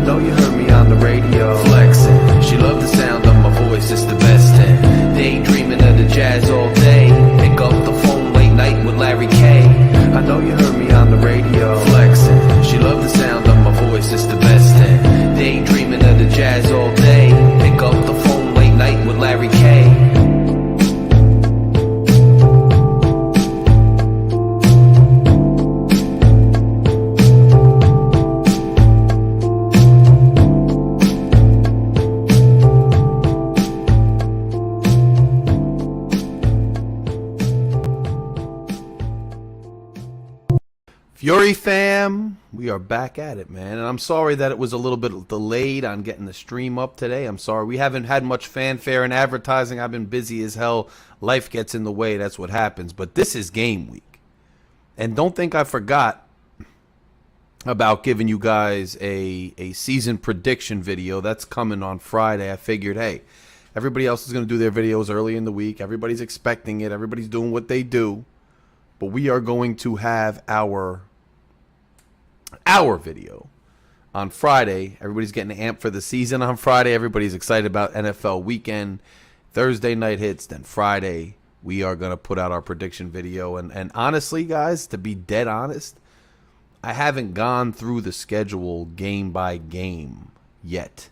know you heard me on the radio. Flexing, she loved the sound of my voice, it's the best 10. Daydreaming of the jazz all day. Pick up the phone late night with Larry K. I know you heard me on the radio. Flexing, she loved the sound of my voice, it's the best 10. Daydreaming of the jazz all day. Pick up the phone late night with Larry K. Fury fam, we are back at it, man. And I'm sorry that it was a little bit delayed on getting the stream up today. I'm sorry. We haven't had much fanfare and advertising. I've been busy as hell. Life gets in the way. That's what happens. But this is game week. And don't think I forgot about giving you guys a season prediction video. That's coming on Friday. I figured, hey, everybody else is going to do their videos early in the week. Everybody's expecting it. Everybody's doing what they do. But we are going to have our video on Friday. Everybody's getting amped for the season on Friday. Everybody's excited about NFL weekend. Thursday night hits, then Friday we are going to put out our prediction video. And honestly, guys, to be dead honest, I haven't gone through the schedule game by game yet.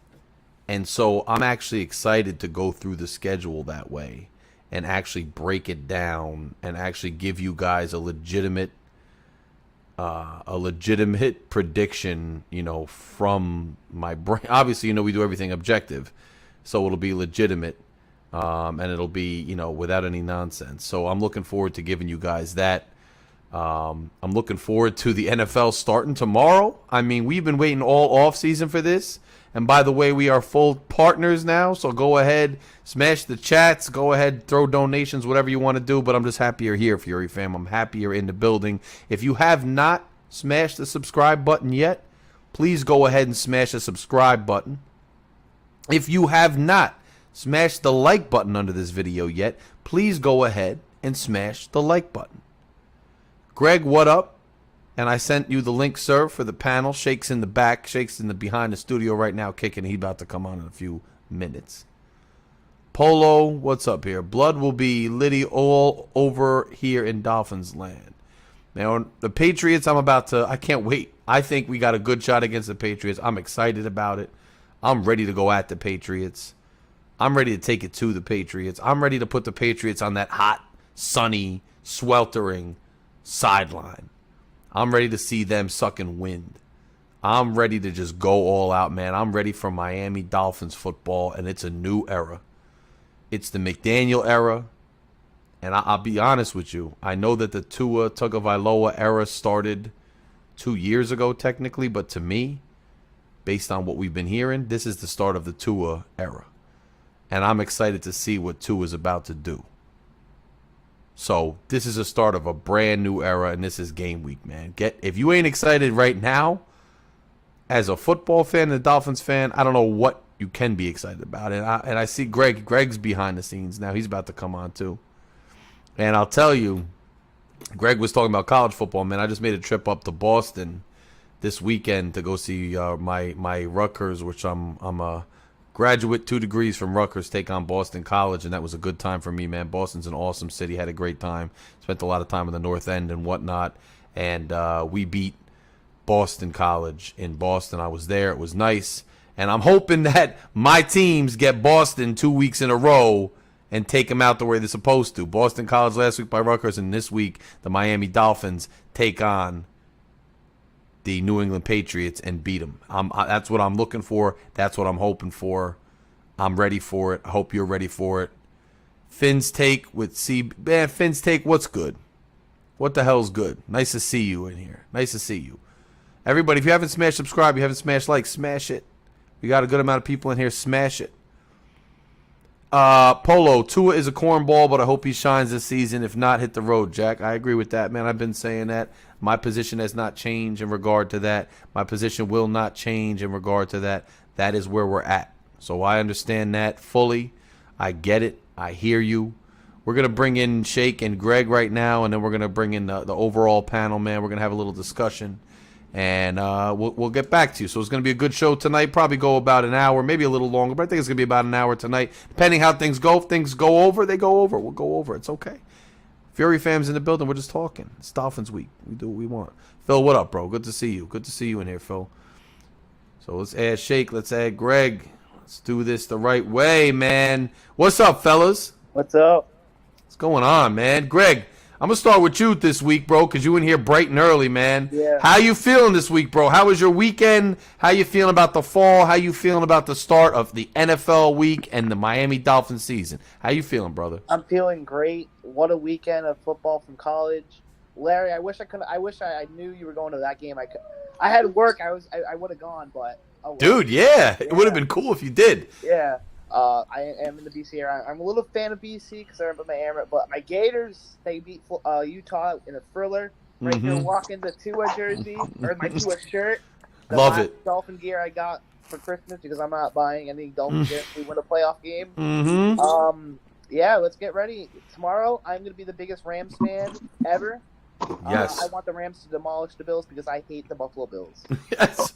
And so I'm actually excited to go through the schedule that way and actually break it down and actually give you guys a legitimate prediction, you know, from my brain. Obviously, you know, we do everything objective, so it'll be legitimate, and it'll be, you know, without any nonsense. So I'm looking forward to giving you guys that. I'm looking forward to the NFL starting tomorrow. I mean, we've been waiting all off season for this. And by the way, we are full partners now, so go ahead, smash the chats, go ahead, throw donations, whatever you want to do. But I'm just happy you're here, Fury fam. I'm happy you're in the building. If you have not smashed the subscribe button yet, please go ahead and smash the subscribe button. If you have not smashed the like button under this video yet, please go ahead and smash the like button. Greg, what up? And I sent you the link, sir, for the panel. Shake's in the back. Shake's in the behind the studio right now kicking. He's about to come on in a few minutes. Polo, what's up here? Blood will be litty all over here in Dolphins land. Now, the Patriots, I can't wait. I think we got a good shot against the Patriots. I'm excited about it. I'm ready to go at the Patriots. I'm ready to take it to the Patriots. I'm ready to put the Patriots on that hot, sunny, sweltering sideline. I'm ready to see them sucking wind. I'm ready to just go all out, man. I'm ready for Miami Dolphins football, and it's a new era. It's the McDaniel era, and I'll be honest with you. I know that the Tua Tagovailoa era started 2 years ago, technically, but to me, based on what we've been hearing, this is the start of the Tua era. And I'm excited to see what Tua is about to do. So this is a start of a brand new era, and this is game week, man. If you ain't excited right now, as a football fan and a Dolphins fan, I don't know what you can be excited about. And I see Greg. Greg's behind the scenes now. He's about to come on too. And I'll tell you, Greg was talking about college football, man. I just made a trip up to Boston this weekend to go see my Rutgers, which I'm a graduate, 2 degrees from Rutgers, take on Boston College, and that was a good time for me, man. Boston's an awesome city. Had a great time. Spent a lot of time in the North End and whatnot, and we beat Boston College in Boston. I was there. It was nice, and I'm hoping that my teams get Boston 2 weeks in a row and take them out the way they're supposed to. Boston College last week by Rutgers, and this week the Miami Dolphins take on the New England Patriots and beat them. That's what I'm looking for. That's what I'm hoping for. I'm ready for it. I hope you're ready for it. Finn's take with man, Finn's take, what's good? What the hell's good? Nice to see you in here. Nice to see you. Everybody, if you haven't smashed subscribe, you haven't smashed like, smash it. We got a good amount of people in here. Smash it. Polo, Tua is a cornball, but I hope he shines this season. If not, hit the road, Jack. I agree with that, man. I've been saying that. My position has not changed in regard to that. My position will not change in regard to that. That is where we're at. So I understand that fully. I get it. I hear you. We're going to bring in Shake and Greg right now, and then we're going to bring in the overall panel, man. We're going to have a little discussion, and we'll get back to you. So it's going to be a good show tonight. Probably go about an hour, maybe a little longer, but I think it's going to be about an hour tonight. Depending how things go. If things go over, they go over. We'll go over. It's okay. Fury fam's in the building. We're just talking. It's Dolphins week. We do what we want. Phil, what up, bro? Good to see you. Good to see you in here, Phil. So let's add Shake. Let's add Greg. Let's do this the right way, man. What's up, fellas? What's up? What's going on, man? Greg, I'm going to start with you this week, bro, because you in here bright and early, man. Yeah. How you feeling this week, bro? How was your weekend? How you feeling about the fall? How you feeling about the start of the NFL week and the Miami Dolphins season? How you feeling, brother? I'm feeling great. What a weekend of football from college. Larry, I wish I knew you were going to that game. I had work. I would have gone, but oh, well. Dude, yeah. It would have been cool if you did. Yeah. I am in the BC area. I'm a little fan of BC because I remember my Amer, but my Gators, they beat Utah in a thriller. Right here, walking the Tua jersey or my Tua shirt. The Love it. Dolphin gear I got for Christmas because I'm not buying any Dolphin gear if we win a playoff game. Yeah, let's get ready. Tomorrow, I'm going to be the biggest Rams fan ever. Yes. I want the Rams to demolish the Bills because I hate the Buffalo Bills. Yes.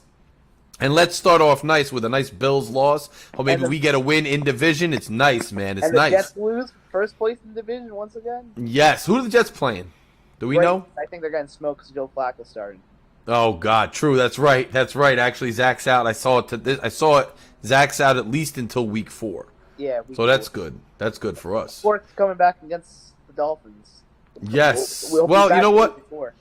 And let's start off nice with a nice Bills loss. Or maybe we get a win in division. It's nice, man. It's and the nice. Jets lose first place in the division once again. Yes. Who are the Jets playing? Do we know? I think they're getting smoked because Joe Flacco started. Oh God, true. That's right. That's right. Actually, Zach's out. I saw it. I saw it. Zach's out at least until week 4. Yeah. So that's good. That's good for us. Sports coming back against the Dolphins. Yes. We'll Well, you know what? Before.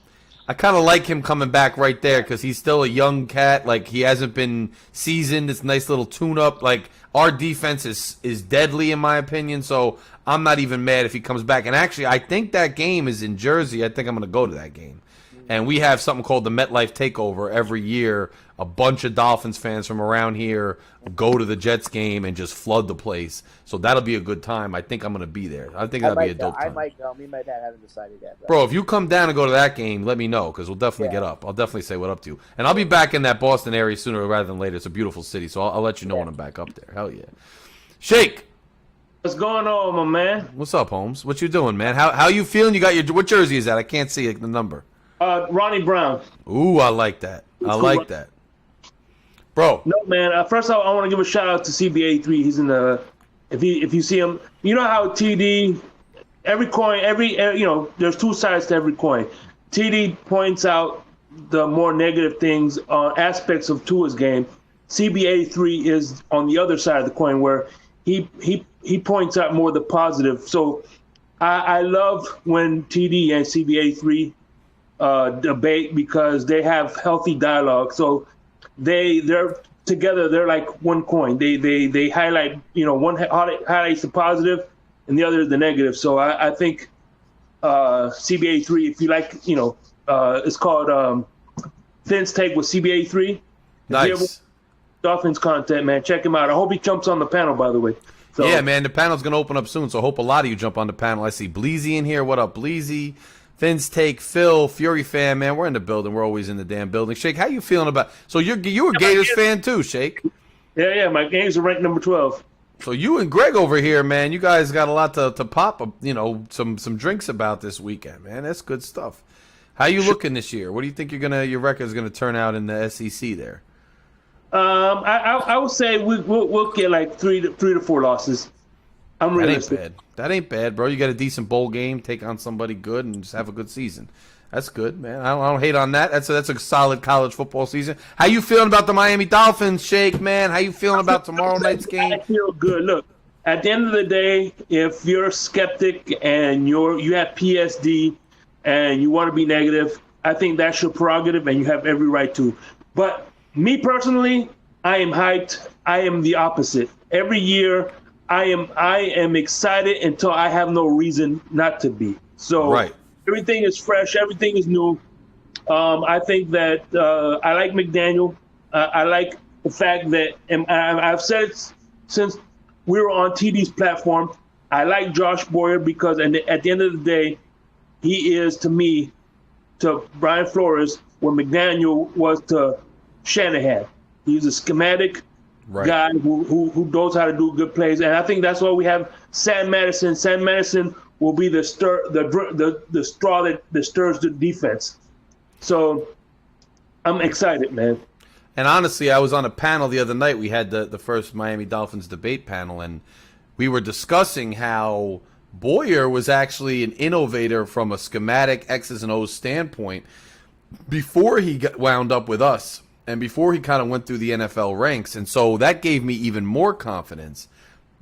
I kind of like him coming back right there because he's still a young cat. Like, he hasn't been seasoned. It's a nice little tune-up. Like, our defense is deadly, in my opinion, so I'm not even mad if he comes back. And actually, I think that game is in Jersey. I think I'm going to go to that game. And we have something called the MetLife Takeover every year. A bunch of Dolphins fans from around here go to the Jets game and just flood the place. So that'll be a good time. I think I'm going to be there. I think that'll be a dope time. I might go. Me and my dad haven't decided yet. Bro, if you come down and go to that game, let me know because we'll definitely get up. I'll definitely say what up to you. And I'll be back in that Boston area sooner rather than later. It's a beautiful city, so I'll let you know when I'm back up there. Hell yeah. Shake. What's going on, my man? What's up, Holmes? What you doing, man? How you feeling? You got your what jersey is that? I can't see the number. Ronnie Brown. Ooh, I like that. I like that. Bro. No, man. First off, I want to give a shout out to CBA3. He's in the. If you see him, you know how TD. Every coin, there's two sides to every coin. TD points out the more negative things, aspects of Tua's game. CBA3 is on the other side of the coin where he points out more the positive. So I love when TD and CBA3 debate because they have healthy dialogue. So they're together. They're like one coin. They highlight, one highlights the positive and the other is the negative. So I think CBA3, if you like, it's called Finn's Take with CBA3. Nice. Dolphins content, man. Check him out. I hope he jumps on the panel, by the way. So, yeah, man. The panel's going to open up soon, so I hope a lot of you jump on the panel. I see Bleezy in here. What up, Bleezy? Finn's Take, Phil, Fury fan, man. We're in the building. We're always in the damn building. Shake, how you feeling about? So you a Gators fan too, Shake? Yeah. My Gators are ranked number 12. So you and Greg over here, man. You guys got a lot to pop. Some drinks about this weekend, man. That's good stuff. How you looking this year? What do you think your record's gonna turn out in the SEC there? I would say we'll get like three to four losses. I'm realistic. That ain't bad, bro. You got a decent bowl game, take on somebody good, and just have a good season. That's good, man. I don't hate on that. That's a solid college football season. How you feeling about the Miami Dolphins, Shake, man? How you feeling about tomorrow night's game? I feel good. Look, at the end of the day, if you're a skeptic and you have PSD and you want to be negative, I think that's your prerogative and you have every right to. But me personally, I am hyped. I am the opposite. Every year, I am excited until I have no reason not to be. So right. Everything is fresh. Everything is new. I think that I like McDaniel. I like the fact that, and I've said it since we were on TD's platform, I like Josh Boyer because at the end of the day, he is to me, to Brian Flores, what McDaniel was to Shanahan. He's a schematic guy who knows how to do good plays, and I think that's why we have Sam Madison. Sam Madison will be the straw that stirs the defense. So I'm excited, man. And honestly, I was on a panel the other night. We had the first Miami Dolphins debate panel, and we were discussing how Boyer was actually an innovator from a schematic X's and O's standpoint before he wound up with us and before he kind of went through the NFL ranks. And so that gave me even more confidence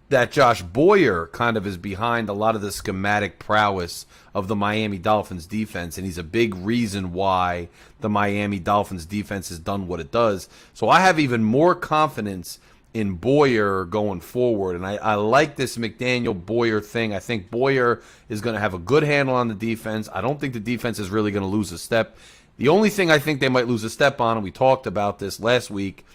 that Josh Boyer kind of is behind a lot of the schematic prowess of the Miami Dolphins defense, and he's a big reason why the Miami Dolphins defense has done what it does. So I have even more confidence in Boyer going forward, and I like this McDaniel-Boyer thing. I think Boyer is going to have a good handle on the defense. I don't think the defense is really going to lose a step. The only thing I think they might lose a step on, and we talked about this last week,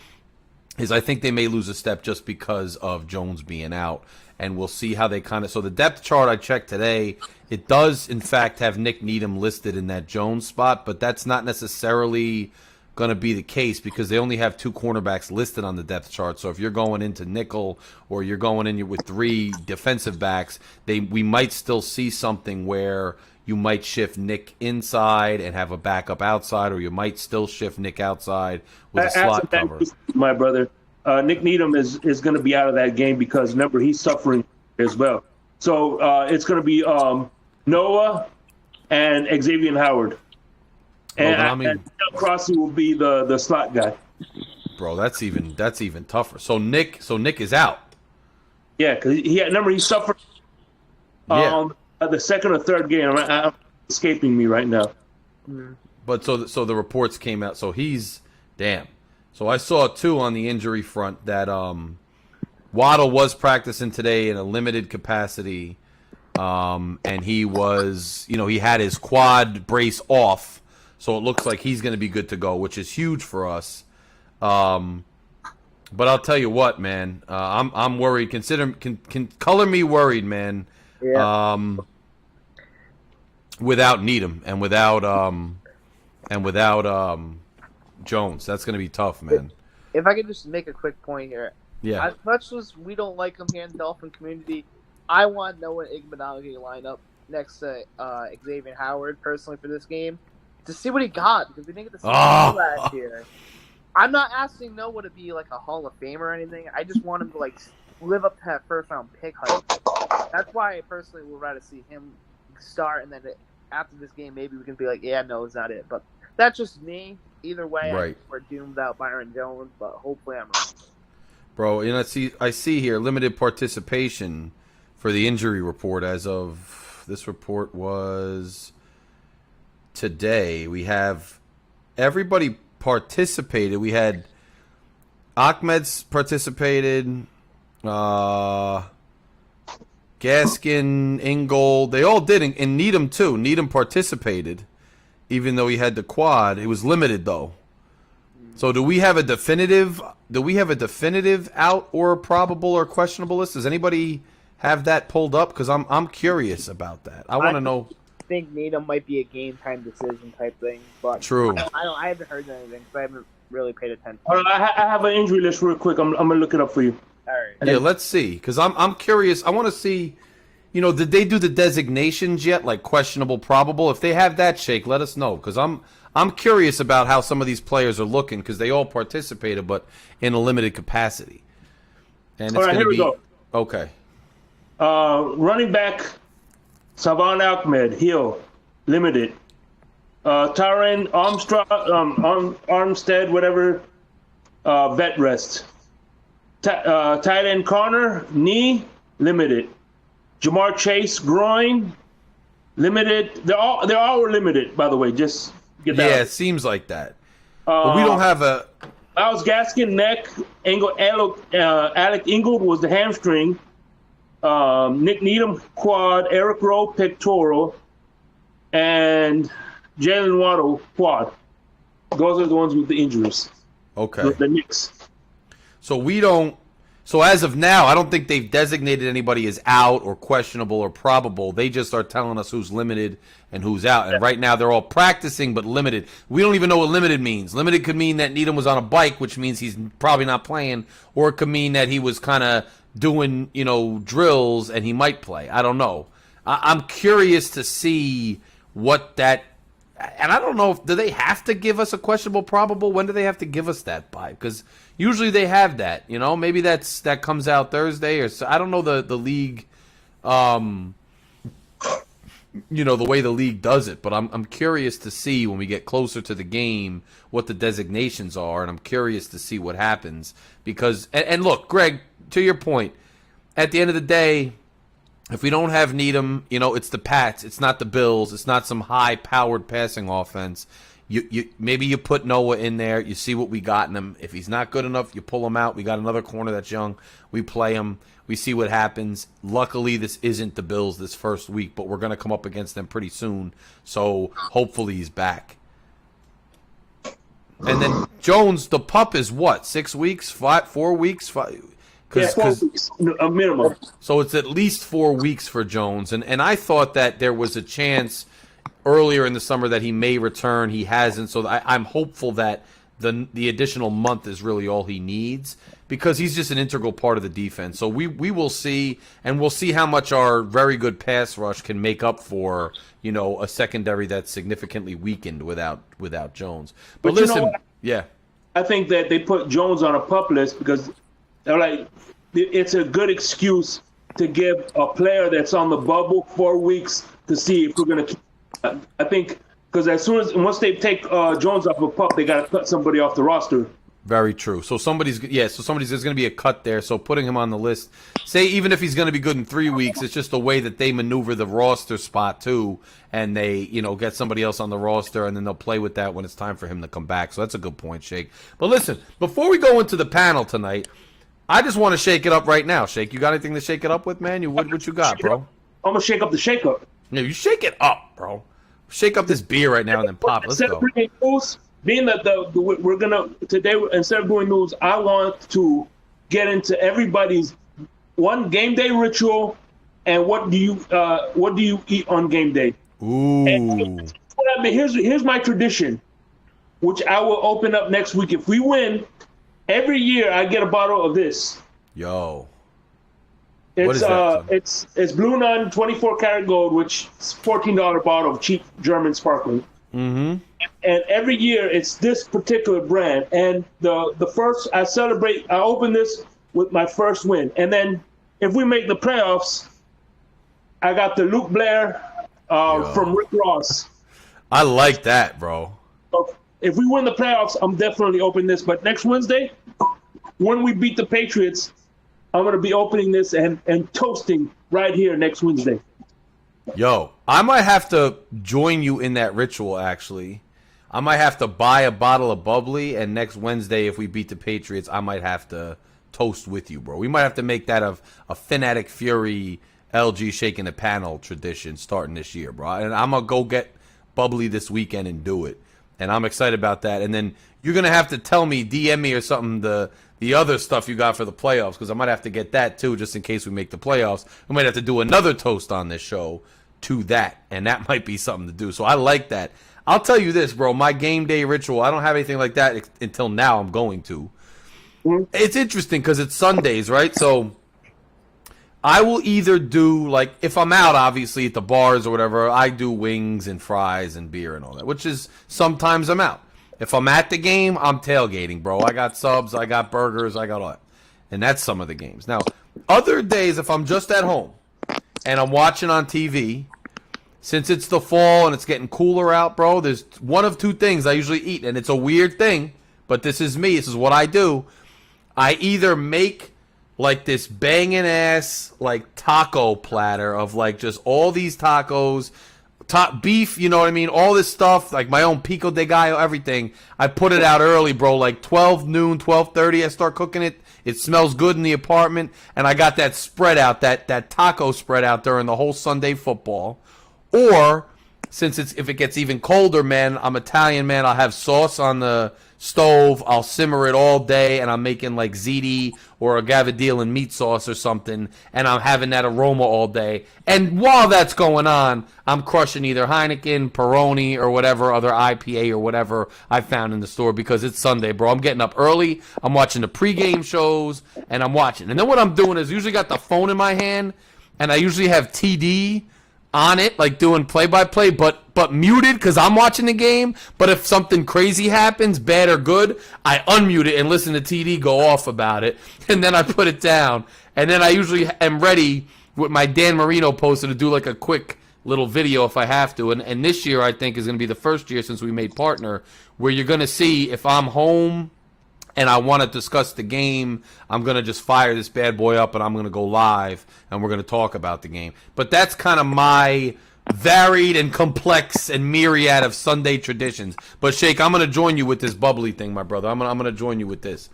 is I think they may lose a step just because of Jones being out. And we'll see how they kind of... So the depth chart I checked today, it does, in fact, have Nick Needham listed in that Jones spot, but that's not necessarily going to be the case because they only have 2 cornerbacks listed on the depth chart. So if you're going into nickel or you're going in with 3 defensive backs, we might still see something where you might shift Nick inside and have a backup outside, or you might still shift Nick outside with a slot cover. My brother, Nick Needham is going to be out of that game because, remember, he's suffering as well. So it's going to be Noah and Xavier Howard. And Crossley will be the slot guy. Bro, that's even tougher. So Nick is out. Yeah, because he suffered. The second or third game. I'm escaping me right now. But so the reports came out. So he's damn. So I saw too on the injury front that Waddle was practicing today in a limited capacity, and he was, he had his quad brace off, so it looks like he's going to be good to go, which is huge for us. But I'll tell you what, man, I'm worried. Can color me worried, man. Yeah. Without Needham and without Jones, that's going to be tough, man. If I could just make a quick point here. Yeah. As much as we don't like him here in the Dolphin community, I want Noah Iguodala line up next to Xavier Howard personally for this game to see what he got because we didn't get to see last year. I'm not asking Noah to be like a Hall of Famer or anything. I just want him to like live up to that first round pick hype. That's why I personally would rather see him start, and then after this game, maybe we can be like, yeah, no, it's not it. But that's just me. Either way, right. We're doomed without Byron Jones, but hopefully I'm wrong. Bro, I see here limited participation for the injury report as of this report was today. We have everybody participated. We had Ahmed's participated, Gaskin, Ingold, they all did, and Needham too. Needham participated, even though he had the quad. It was limited though. So do we have a definitive out or probable or questionable list? Does anybody have that pulled up? Because I'm curious about that. I want to know. I think Needham might be a game time decision type thing, but true. I haven't heard anything, so I haven't really paid attention. I have an injury list real quick. I'm gonna look it up for you. All right. Yeah, let's see. Because I'm curious. I want to see. Did they do the designations yet, like questionable, probable? If they have that, Shake, let us know. Because I'm curious about how some of these players are looking because they all participated, but in a limited capacity. And it's all right, here we go. Okay. Running back, Savon Ahmed, heel, limited. Tyron Armstrong, Armstead, whatever, vet rest. Tight end Connor, knee, limited. Jamar Chase, groin, limited. They all were limited, by the way. Just get that. Yeah, it seems like that. But we don't have a. Miles Gaskin, neck. Alec Ingold was the hamstring. Nick Needham, quad. Eric Rowe, pectoral. And Jalen Waddle, quad. Those are the ones with the injuries. Okay. The Knicks. So we don't. So as of now, I don't think they've designated anybody as out or questionable or probable. They just are telling us who's limited and who's out. And right now they're all practicing but limited. We don't even know what limited means. Limited could mean that Needham was on a bike, which means he's probably not playing, or it could mean that he was kind of doing, drills and he might play. I don't know. I'm curious to see what that and I don't know do they have to give us a questionable probable? When do they have to give us that by? Because usually they have that. Maybe that comes out Thursday or so. I don't know the league. The way the league does it, but I'm curious to see when we get closer to the game what the designations are, and I'm curious to see what happens because and look, Greg, to your point, at the end of the day, if we don't have Needham, it's the Pats, it's not the Bills, it's not some high-powered passing offense. Maybe you put Noah in there, you see what we got in him. If he's not good enough, you pull him out. We got another corner that's young. We play him. We see what happens. Luckily, this isn't the Bills this first week, but we're going to come up against them pretty soon. So hopefully he's back. And then Jones, the pup is what? 6 weeks? 4 weeks? 4 weeks, a minimum. So it's at least 4 weeks for Jones. And I thought that there was a chance earlier in the summer that he may return. He hasn't. So I'm hopeful that the additional month is really all he needs because he's just an integral part of the defense. So we will see, and we'll see how much our very good pass rush can make up for, a secondary that's significantly weakened without Jones. But listen, yeah. I think that they put Jones on a pup list because they're like, it's a good excuse to give a player that's on the bubble 4 weeks to see if we're going to keep. I think because once they take Jones off a pup, they got to cut somebody off the roster. Very true. So there's going to be a cut there. So putting him on the list, say even if he's going to be good in 3 weeks, it's just a way that they maneuver the roster spot too, and they get somebody else on the roster, and then they'll play with that when it's time for him to come back. So that's a good point, Shake. But listen, before we go into the panel tonight, I just want to shake it up right now. Shake, you got anything to shake it up with, man? What you got, bro? I'm gonna shake up the shake up. No, you shake it up, bro. Shake up this beer right now and then pop. Let's go. Being that we're gonna today, instead of doing news, I want to get into everybody's one game day ritual and what do you eat on game day? Ooh. And here's my tradition, which I will open up next week if we win. Every year I get a bottle of this. Yo. It's it's Blue Nun 24 karat gold, which is $14 bottle of cheap German sparkling. Mm-hmm. And every year it's this particular brand. And the first I open this with my first win. And then if we make the playoffs, I got the Luke Blair from Rick Ross. I like that, bro. So if we win the playoffs, I'm definitely opening this. But next Wednesday, when we beat the Patriots, I'm going to be opening this and toasting right here next Wednesday. Yo, I might have to join you in that ritual, actually. I might have to buy a bottle of bubbly, and next Wednesday, if we beat the Patriots, I might have to toast with you, bro. We might have to make that a Phin-Addict Fury LG shaking the panel tradition starting this year, bro. And I'm going to go get bubbly this weekend and do it. And I'm excited about that. And then you're going to have to tell me, DM me or something, the other stuff you got for the playoffs, because I might have to get that too, just in case we make the playoffs. We might have to do another toast on this show to that, and that might be something to do. So I like that. I'll tell you this, bro. My game day ritual, I don't have anything like that until now. I'm going to. It's interesting because it's Sundays, right? So I will either do, like, if I'm out, obviously, at the bars or whatever, I do wings and fries and beer and all that, which is sometimes I'm out. If I'm at the game, I'm tailgating, bro. I got subs, I got burgers, I got all that. And that's some of the games. Now, other days, if I'm just at home and I'm watching on TV, since it's the fall and it's getting cooler out, bro, there's one of two things I usually eat. And it's a weird thing, but this is me. This is what I do. I either make, like, this banging ass, like, taco platter of, like, just all these tacos, beef, you know what I mean? All this stuff, like my own pico de gallo, everything. I put it out early, bro, like 12 noon, 12:30. I start cooking it. It smells good in the apartment, and I got that spread out, that taco spread out during the whole Sunday football. Or, since if it gets even colder, man, I'm Italian, man, I'll have sauce on the stove. I'll simmer it all day, and I'm making like ziti or a gavadil and meat sauce or something, and I'm having that aroma all day. And while that's going on, I'm crushing either Heineken, Peroni, or whatever other IPA or whatever I found in the store because it's Sunday, bro. I'm getting up early. I'm watching the pregame shows, and I'm watching. And then what I'm doing is usually got the phone in my hand, and I usually have TD on it, like doing play-by-play, but muted because I'm watching the game. But if something crazy happens, bad or good, I unmute it and listen to TD go off about it, and then I put it down. And then I usually am ready with my Dan Marino poster to do like a quick little video if I have to. And this year, I think, is going to be the first year since we made partner where you're going to see if I'm home and I want to discuss the game, I'm going to just fire this bad boy up and I'm going to go live and we're going to talk about the game. But that's kind of my varied and complex and myriad of Sunday traditions. But Shake, I'm going to join you with this bubbly thing, my brother. I'm going to join you with this.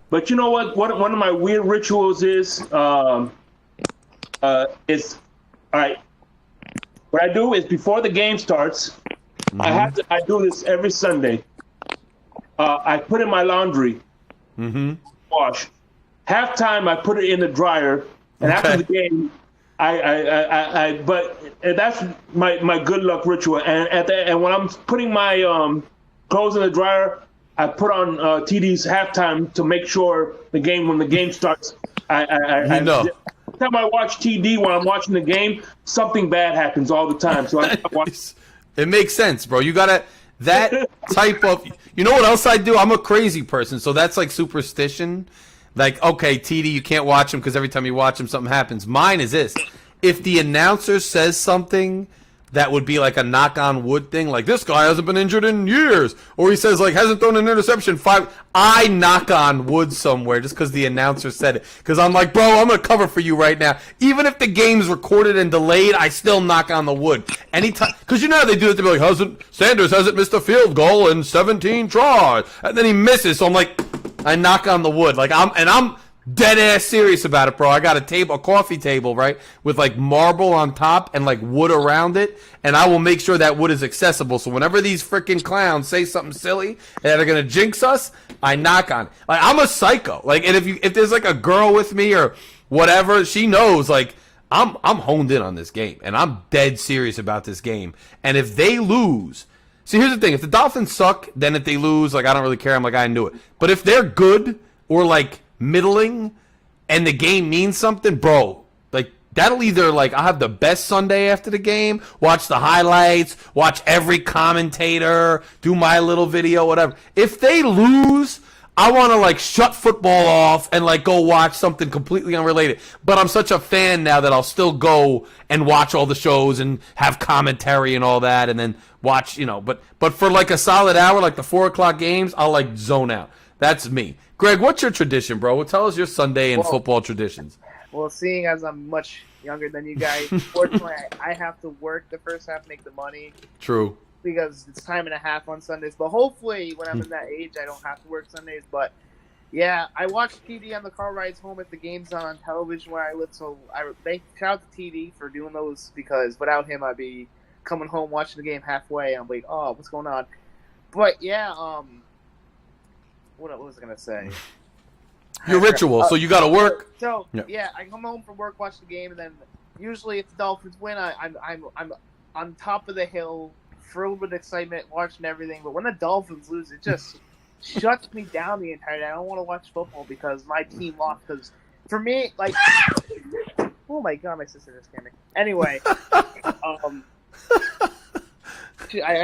But you know what? One of my weird rituals is all right. What I do is before the game starts, I do this every Sunday. I put in my laundry, wash. Halftime, I put it in the dryer, and after the game, but that's my good luck ritual. And when I'm putting my clothes in the dryer, I put on TD's halftime to make sure when the game starts, every time I watch TD when I'm watching the game, something bad happens all the time. So I watch. It makes sense, bro. You gotta that type of. You know what else I do? I'm a crazy person, so that's like superstition. Like, okay, TD, you can't watch him because every time you watch him, something happens. Mine is this: if the announcer says something that would be like a knock on wood thing, like this guy hasn't been injured in years, or he says like hasn't thrown an interception I knock on wood somewhere just because the announcer said it, because I'm like, bro, I'm gonna cover for you right now. Even if the game's recorded and delayed, I still knock on the wood anytime, because you know how they do it. They be like, Sanders hasn't missed a field goal in 17 tries, and then he misses, so I'm like, I knock on the wood, like I'm dead ass serious about it, bro. I got a coffee table, right, with like marble on top and like wood around it, and I will make sure that wood is accessible. So whenever these freaking clowns say something silly and are gonna jinx us, I knock on it. Like, I'm a psycho. Like, and if there's like a girl with me or whatever, she knows like I'm honed in on this game and I'm dead serious about this game. And if they lose, see, here's the thing: if the Dolphins suck, then if they lose, like I don't really care. I'm like, I knew it. But if they're good or like middling and the game means something, bro, like that'll either like I'll have the best Sunday after the game, watch the highlights, watch every commentator, do my little video, whatever. If they lose, I want to like shut football off and like go watch something completely unrelated. But I'm such a fan now that I'll still go and watch all the shows and have commentary and all that, and then watch, but for like a solid hour, like the 4:00 games, I'll like zone out. That's me. Greg, what's your tradition, bro? Well, tell us your Sunday and football traditions. Well, seeing as I'm much younger than you guys, fortunately, I have to work the first half, make the money. True. Because it's time and a half on Sundays. But hopefully, when I'm in that age, I don't have to work Sundays. But, yeah, I watch TD on the car rides home if the game's not on television where I live. So I thank shout out to TD for doing those, because without him, I'd be coming home watching the game halfway. I'm like, oh, what's going on? But, yeah, what was I gonna say? Your ritual. So you got to work. So yeah, I come home from work, watch the game, and then usually if the Dolphins win, I'm on top of the hill, filled with excitement, watching everything. But when the Dolphins lose, it just shuts me down the entire day. I don't want to watch football because my team lost. Because for me, like, oh my god, my sister just came in. Anyway, I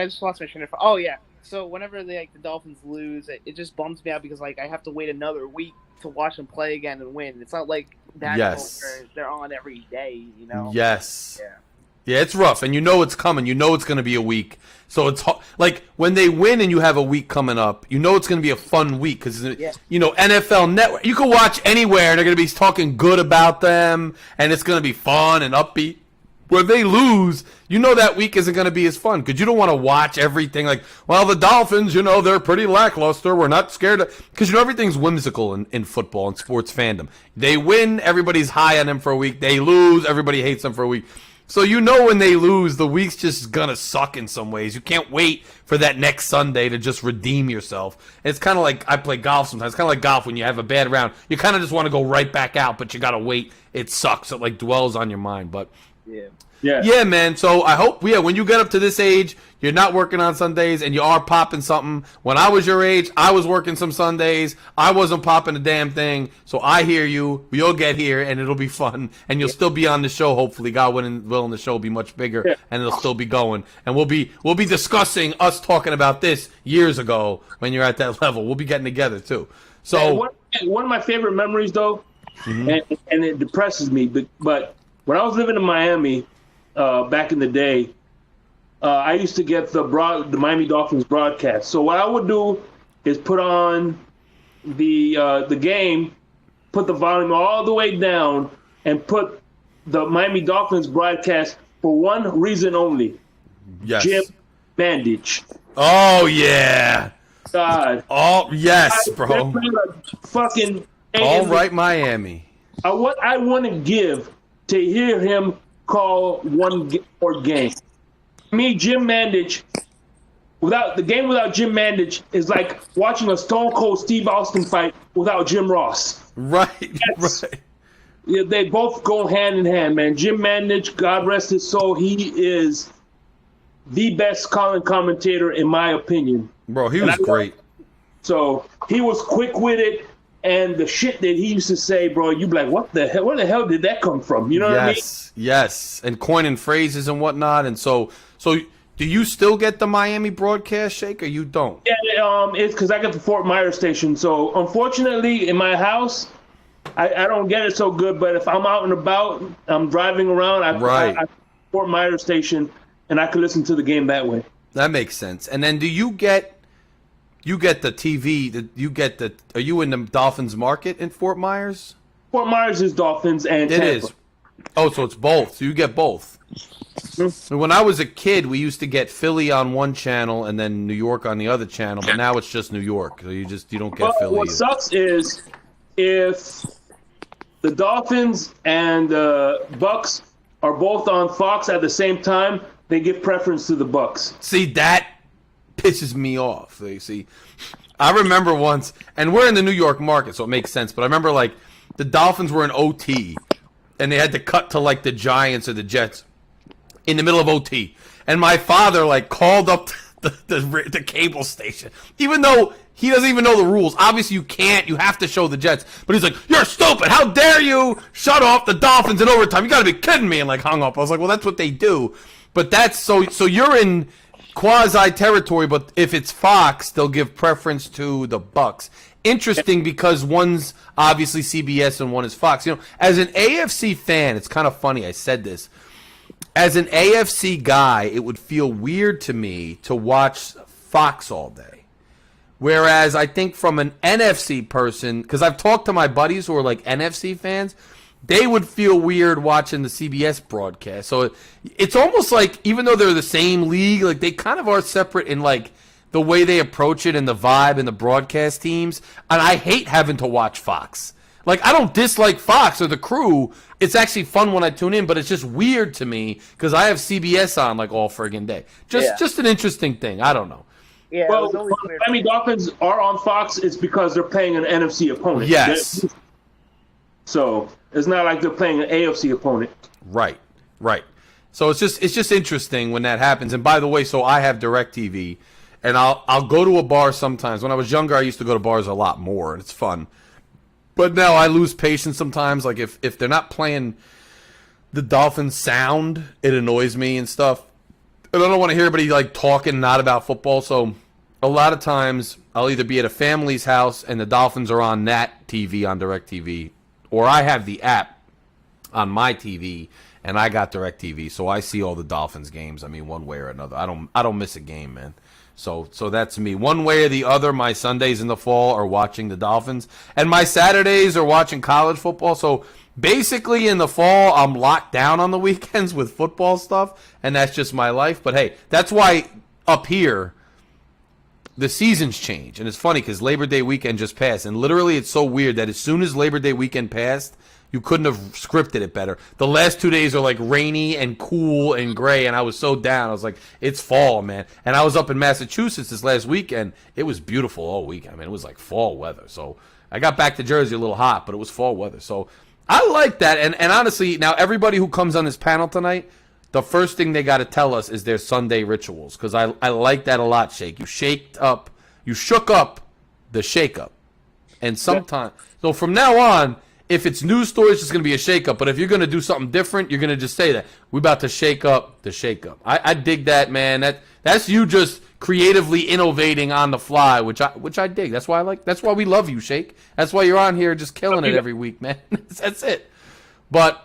just lost my train of thought. Oh yeah. So whenever the Dolphins lose, it just bums me out because I have to wait another week to watch them play again and win. It's not like that where they're on every day, Yes. Yeah, it's rough, and it's coming. It's going to be a week. So it's like when they win and you have a week coming up, it's going to be a fun week because NFL Network. You can watch anywhere, and they're going to be talking good about them, and it's going to be fun and upbeat. Where they lose, that week isn't going to be as fun because you don't want to watch everything like, well, the Dolphins, they're pretty lackluster. We're not scared because everything's whimsical in football and sports fandom. They win, everybody's high on them for a week. They lose, everybody hates them for a week. So when they lose, the week's just going to suck in some ways. You can't wait for that next Sunday to just redeem yourself. It's kind of like I play golf sometimes. It's kind of like golf when you have a bad round. You kind of just want to go right back out, but you got to wait. It sucks. It like dwells on your mind, but... Yeah, man. So I hope, when you get up to this age, you're not working on Sundays and you are popping something. When I was your age, I was working some Sundays. I wasn't popping a damn thing. So I hear you. We'll get here and it'll be fun. And you'll still be on the show, hopefully. God willing, the show will be much bigger and it'll still be going. And we'll be discussing us talking about this years ago when you're at that level. We'll be getting together too. So one of my favorite memories, though, and it depresses me, but when I was living in Miami back in the day, I used to get the Miami Dolphins broadcast. So what I would do is put on the game, put the volume all the way down, and put the Miami Dolphins broadcast for one reason only. Yes. Jim Mandich. Oh, yeah. God. Oh, yes, bro. Fucking. All right, Miami. What I want to give to hear him call one more game. Me, Jim Mandich, without Jim Mandich is like watching a Stone Cold Steve Austin fight without Jim Ross. Right, right. Yeah, they both go hand in hand, man. Jim Mandich, God rest his soul, he is the best commentator in my opinion. Bro, he was great. So he was quick-witted, and the shit that he used to say, bro, you be like, what the hell? Where the hell did that come from? You know what I mean? Yes, and coining phrases and whatnot. And so do you still get the Miami broadcast, Shake, or you don't? Yeah, it's because I got the Fort Myers station. So unfortunately, in my house, I don't get it so good. But if I'm out and about, I'm driving around, I Fort Myers station, and I can listen to the game that way. That makes sense. And then do you get the TV? Are you in the Dolphins market in Fort Myers? Fort Myers is Dolphins and Tampa. It is. Oh, so it's both. So you get both. Mm-hmm. When I was a kid, we used to get Philly on one channel and then New York on the other channel. But now it's just New York. So you don't get Philly. What sucks is if the Dolphins and Bucks are both on Fox at the same time, they give preference to the Bucks. See, that pisses me off. See, I remember once, and we're in the New York market, so it makes sense. But I remember like the Dolphins were in OT, and they had to cut to like the Giants or the Jets in the middle of OT, and my father like called up the cable station, even though he doesn't even know the rules. Obviously, you have to show the Jets, but he's like, "You're stupid! How dare you shut off the Dolphins in overtime? You got to be kidding me!" And like hung up. I was like, "Well, that's what they do." But that's so you're in quasi territory, but if it's Fox, they'll give preference to the Bucks. Interesting, because one's obviously CBS and one is Fox. You know, as an AFC fan, it's kind of funny. I said this. As an AFC guy, it would feel weird to me to watch Fox all day. Whereas I think from an NFC person, because I've talked to my buddies who are like NFC fans, they would feel weird watching the CBS broadcast. So it's almost like, even though they're the same league, like they kind of are separate in like the way they approach it and the vibe and the broadcast teams. And I hate having to watch Fox. Like, I don't dislike Fox or the crew. It's actually fun when I tune in, but it's just weird to me because I have CBS on like all friggin' day. Just an interesting thing. I don't know. Yeah, well, when the Miami Dolphins are on Fox, it's because they're playing an NFC opponent. Yes. So it's not like they're playing an AFC opponent. Right. So it's just interesting when that happens. And by the way, so I have DirecTV, and I'll go to a bar sometimes. When I was younger, I used to go to bars a lot more, and it's fun. But now I lose patience sometimes. Like if they're not playing the Dolphins sound, it annoys me and stuff. And I don't want to hear everybody like talking not about football. So a lot of times I'll either be at a family's house and the Dolphins are on that TV on DirecTV, or I have the app on my TV and I got DirecTV, so I see all the Dolphins games. I mean, one way or another. I don't miss a game, man. So that's me. One way or the other, my Sundays in the fall are watching the Dolphins, and my Saturdays are watching college football. So basically in the fall, I'm locked down on the weekends with football stuff, and that's just my life. But hey, that's why up here, the seasons change. And it's funny because Labor Day weekend just passed, and literally it's so weird that as soon as Labor Day weekend passed, you couldn't have scripted it better. The last 2 days are like rainy and cool and gray, and I was so down. I was like, it's fall, man. And I was up in Massachusetts this last weekend. It was beautiful all weekend. I mean, it was like fall weather. So I got back to Jersey a little hot, but it was fall weather. So I like that. And honestly, now everybody who comes on this panel tonight, the first thing they got to tell us is their Sunday rituals, because I like that a lot, Shake. You shook up the shake-up. And sometimes, so from now on, if it's news stories, it's just going to be a shake-up. But if you're going to do something different, you're going to just say that. We're about to shake up the shake-up. I dig that, man. That's you just creatively innovating on the fly, which I dig. That's why we love you, Shake. That's why you're on here just killing it every week, man. That's it. But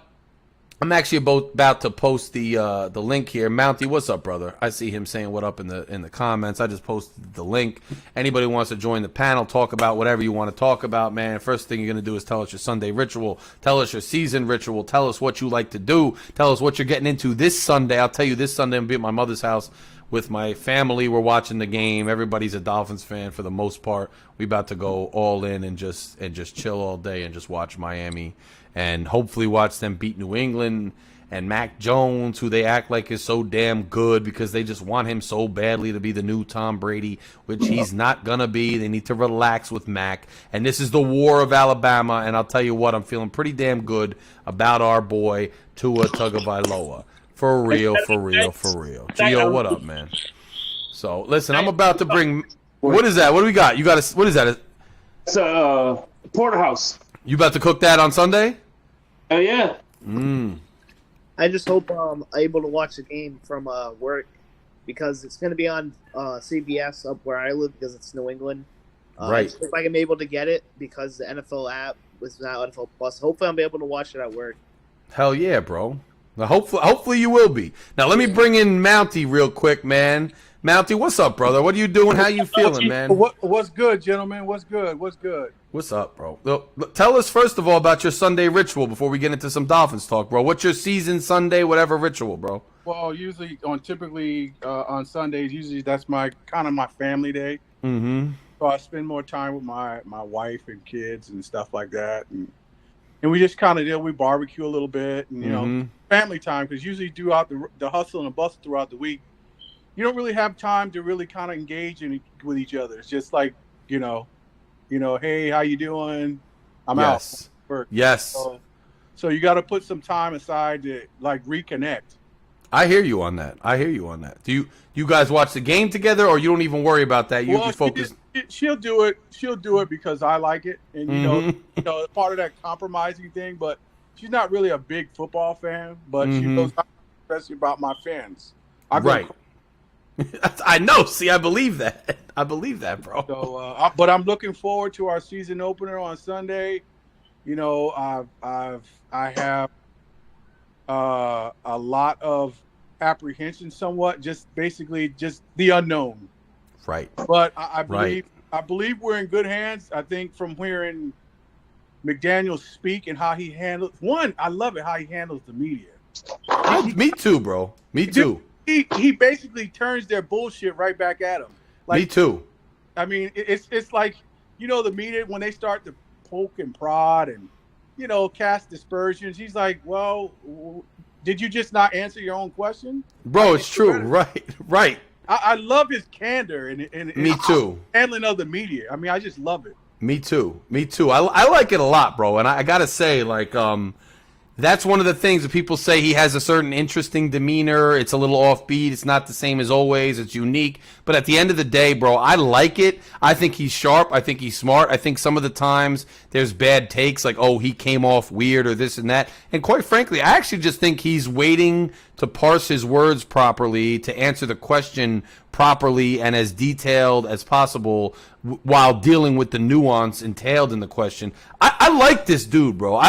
I'm actually about to post the link here. Mounty, what's up, brother? I see him saying what up in the comments. I just posted the link. Anybody who wants to join the panel, talk about whatever you want to talk about, man. First thing you're going to do is tell us your Sunday ritual. Tell us your season ritual. Tell us what you like to do. Tell us what you're getting into this Sunday. I'll tell you, this Sunday I'm going to be at my mother's house with my family. We're watching the game. Everybody's a Dolphins fan for the most part. We about to go all in and just chill all day and just watch Miami and hopefully watch them beat New England and Mac Jones, who they act like is so damn good because they just want him so badly to be the new Tom Brady, which he's not going to be. They need to relax with Mac. And this is the war of Alabama, and I'll tell you what, I'm feeling pretty damn good about our boy Tua Tagovailoa. For real, for real, for real. Gio, what up, man? So, listen, I'm about to bring... What is that? What do we got? You got what is that? It's porterhouse. You about to cook that on Sunday? Oh, yeah. I just hope I'm able to watch the game from work because it's going to be on CBS up where I live because it's New England. Right. If I am able to get it because the NFL app was now NFL Plus, hopefully I'll be able to watch it at work. Hell yeah, bro. Now, hopefully you will be. Now, let me bring in Mounty real quick, man. Mounty, what's up, brother? What are you doing? How you feeling, man? What's good, gentlemen? What's good? What's good? What's up, bro? Tell us, first of all, about your Sunday ritual before we get into some Dolphins talk, bro. What's your season Sunday, whatever ritual, bro? Well, typically on Sundays, usually that's my family day. Mm-hmm. So I spend more time with my wife and kids and stuff like that. And we just kind of we barbecue a little bit and, you know, family time. Because usually throughout the hustle and the bustle throughout the week, you don't really have time to really kind of engage with each other. It's just like, you know, hey, how you doing? I'm out. Work. Yes. So you got to put some time aside to like reconnect. I hear you on that. Do you guys watch the game together, or you don't even worry about that? You focus. She'll do it. She'll do it because I like it, and you know, part of that compromising thing. But she's not really a big football fan, but she knows especially about my fans. Right. I know. See, I believe that. I believe that, bro. So, but I'm looking forward to our season opener on Sunday. You know, I have a lot of apprehension, somewhat, just basically the unknown. Right. But I believe we're in good hands. I think from hearing McDaniel speak and how he handles I love it how he handles the media. Me too, bro. Me too. He basically turns their bullshit right back at him. Like, me too. I mean, it's like, you know, the media, when they start to poke and prod and, you know, cast dispersions, he's like, well, did you just not answer your own question? Bro, it's true. Right. I love his candor and me too. Handling of the media. I mean, I just love it. Me too. I like it a lot, bro. And I gotta say, like, that's one of the things that people say he has a certain interesting demeanor. It's a little offbeat. It's not the same as always. It's unique. But at the end of the day, bro, I like it. I think he's sharp. I think he's smart. I think some of the times there's bad takes like, oh, he came off weird or this and that. And quite frankly, I actually just think he's waiting to parse his words properly, to answer the question properly and as detailed as possible while dealing with the nuance entailed in the question. I like this dude, bro.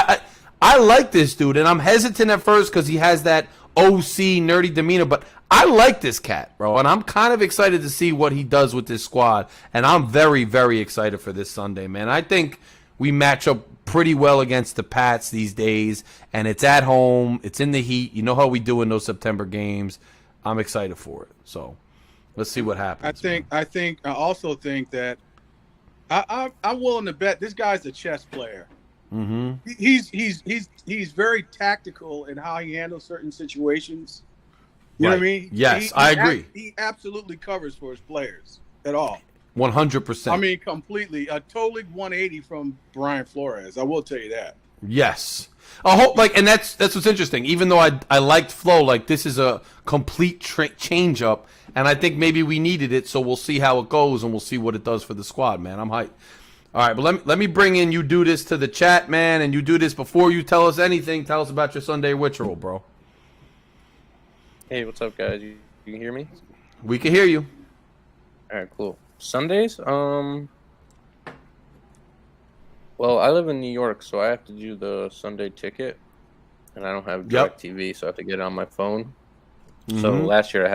I like this dude, and I'm hesitant at first because he has that OC nerdy demeanor, but I like this cat, bro, and I'm kind of excited to see what he does with this squad, and I'm very, very excited for this Sunday, man. I think we match up pretty well against the Pats these days, and it's at home. It's in the heat. You know how we do in those September games. I'm excited for it, so let's see what happens. I also think that I'm willing to bet this guy's a chess player. Mm-hmm. He's very tactical in how he handles certain situations. You know what I mean? Yes, I agree. He absolutely covers for his players at all. 100%. I mean, completely. A totally 180 from Brian Flores. I will tell you that. Yes. I hope, like, and that's what's interesting. Even though I liked Flo, like, this is a complete change up, and I think maybe we needed it. So we'll see how it goes, and we'll see what it does for the squad, man. I'm hyped. All right, but let me bring in You Do This to the chat, man, and You Do This before you tell us anything. Tell us about your Sunday ritual, bro. Hey, what's up, guys? You can hear me? We can hear you. All right, cool. Sundays, well, I live in New York, so I have to do the Sunday ticket, and I don't have DirecTV, so I have to get it on my phone. So last year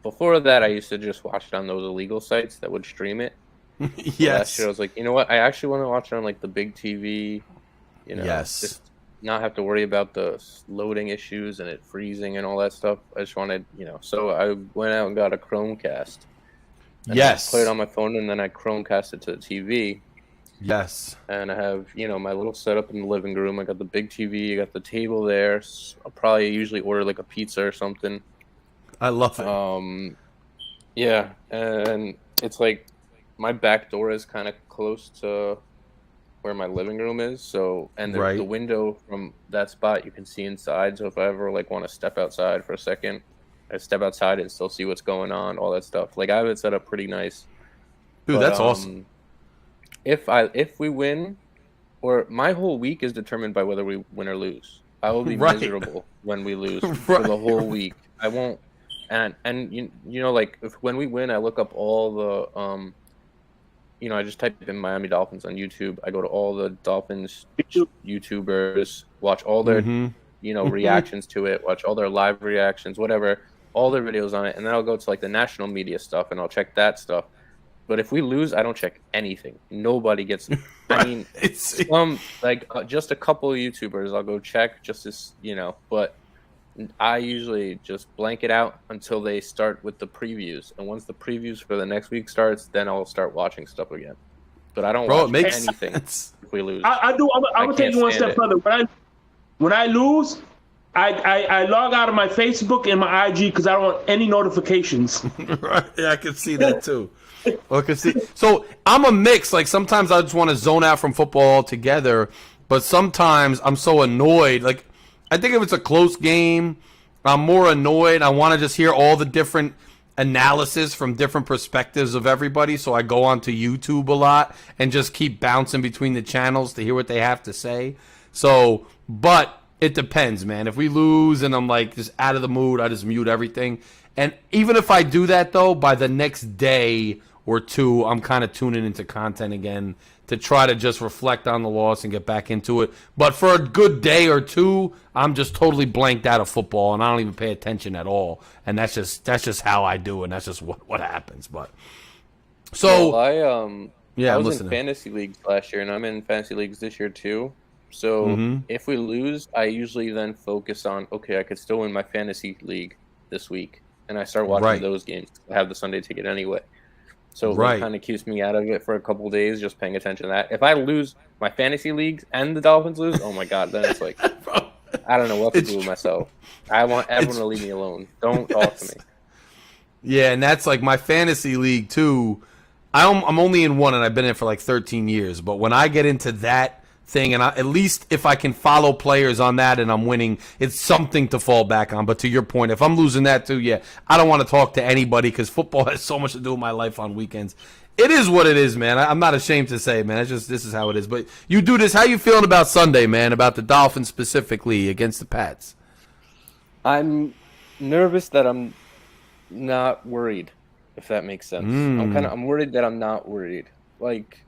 before that, I used to just watch it on those illegal sites that would stream it. Yes. Last year, I was like, you know what? I actually want to watch it on, like, the big TV, just not have to worry about the loading issues and it freezing and all that stuff. I just wanted, so I went out and got a Chromecast. And I played it on my phone, and then I Chromecast it to the TV. Yes. And I have, my little setup in the living room. I got the big TV. I got the table there. So I'll probably usually order, like, a pizza or something. I love it. Yeah, and it's like my back door is kind of close to where my living room is. So, and the window from that spot, you can see inside. So if I ever, like, want to step outside for a second, I step outside and still see what's going on, all that stuff. Like, I have it set up pretty nice. Dude, that's awesome. If we win, or my whole week is determined by whether we win or lose. I will be miserable when we lose for the whole week. I won't. And like, when we win, I look up all the I just type in Miami Dolphins on YouTube. I go to all the Dolphins YouTubers, watch all their reactions to it, watch all their live reactions, whatever, all their videos on it, and then I'll go to, like, the national media stuff, and I'll check that stuff. But if we lose, I don't check anything. Nobody gets. I mean, it's just a couple of YouTubers I'll go check, just as But I usually just blank it out until they start with the previews, and once the previews for the next week starts, then I'll start watching stuff again. But I don't watch anything if we lose. I do. I'm gonna take you one step further. When I lose, I log out of my Facebook and my IG because I don't want any notifications. Right. Yeah, I can see that too. So I'm a mix. Like, sometimes I just want to zone out from football altogether, but sometimes I'm so annoyed. Like, I think if it's a close game, I'm more annoyed. I want to just hear all the different analysis from different perspectives of everybody. So I go onto YouTube a lot and just keep bouncing between the channels to hear what they have to say. So, but it depends, man. If we lose and I'm, like, just out of the mood, I just mute everything. And even if I do that, though, by the next day or two, I'm kind of tuning into content again to try to just reflect on the loss and get back into it. But for a good day or two, I'm just totally blanked out of football, and I don't even pay attention at all. And that's just how I do it, and that's just what happens. But so I was in fantasy leagues last year, and I'm in fantasy leagues this year too. So if we lose, I usually then focus on, okay, I could still win my fantasy league this week, and I start watching those games. I have the Sunday ticket anyway. So it kind of keeps me out of it for a couple of days, just paying attention to that. If I lose my fantasy leagues and the Dolphins lose, oh my God, then it's like, I don't know what to do with myself. I want everyone to leave me alone. Don't talk to me. Yeah, and that's like my fantasy league too. I'm only in one, and I've been in it for like 13 years. But when I get into that thing, and at least if I can follow players on that and I'm winning, it's something to fall back on. But to your point, if I'm losing that too, yeah, I don't want to talk to anybody because football has so much to do with my life on weekends. It is what it is, man. I'm not ashamed to say, man. It's just, this is how it is. But You Do This. How you feeling about Sunday, man? About the Dolphins specifically against the Pats? I'm nervous that I'm not worried, if that makes sense. I'm worried that I'm not worried. Like,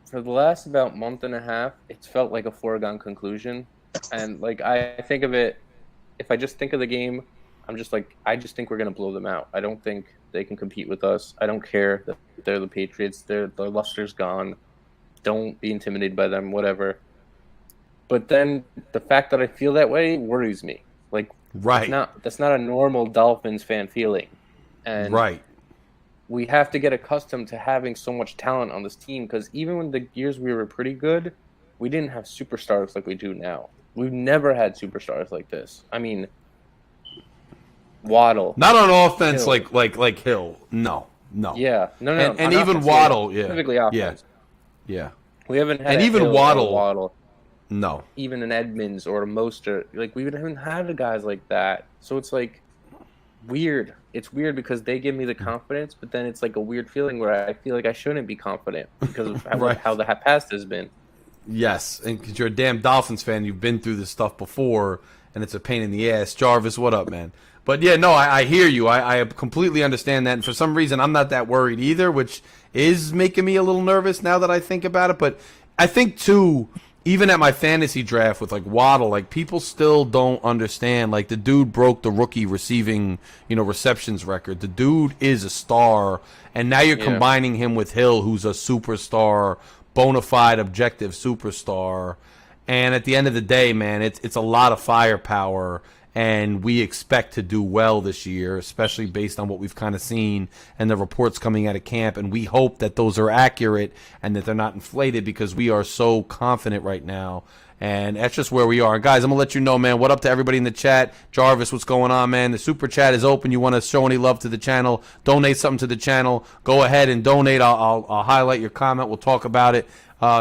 for the last about month and a half, it's felt like a foregone conclusion. And, like, I think of it, if I just think of the game, I'm just like, I just think we're going to blow them out. I don't think they can compete with us. I don't care that they're the Patriots. Their luster's gone. Don't be intimidated by them, whatever. But then the fact that I feel that way worries me. Like, that's not a normal Dolphins fan feeling. And we have to get accustomed to having so much talent on this team, because even when the years we were pretty good, we didn't have superstars like we do now. We've never had superstars like this. I mean, Waddle. Not on offense, Hill. like Hill. No. Yeah, no. And even Waddle, specifically offense. Yeah. We haven't had and a even Hill or a Waddle. No. Even an Edmonds or a Mostert. Like, we haven't had the guys like that. So it's like weird. It's weird because they give me the confidence, but then it's like a weird feeling where I feel like I shouldn't be confident because of how, Right. how the past has been. Yes, and because you're a damn Dolphins fan, you've been through this stuff before, and it's a pain in the ass. Jarvis, what up, man? But yeah, no, I hear you. I completely understand that, and for some reason, I'm not that worried either, which is making me a little nervous now that I think about it. But I think too, even at my fantasy draft with like Waddle, like people still don't understand. Like the dude broke the rookie receiving, receptions record. The dude is a star, and now you're combining him with Hill, who's a superstar, bona fide, objective superstar. And at the end of the day, man, it's a lot of firepower, and we expect to do well this year, especially based on what we've kind of seen and the reports coming out of camp. And we hope that those are accurate and that they're not inflated because we are so confident right now. And that's just where we are. And guys, I'm going to let you know, man, what up to everybody in the chat. Jarvis, what's going on, man? The super chat is open. You want to show any love to the channel, donate something to the channel, go ahead and donate. I'll highlight your comment. We'll talk about it.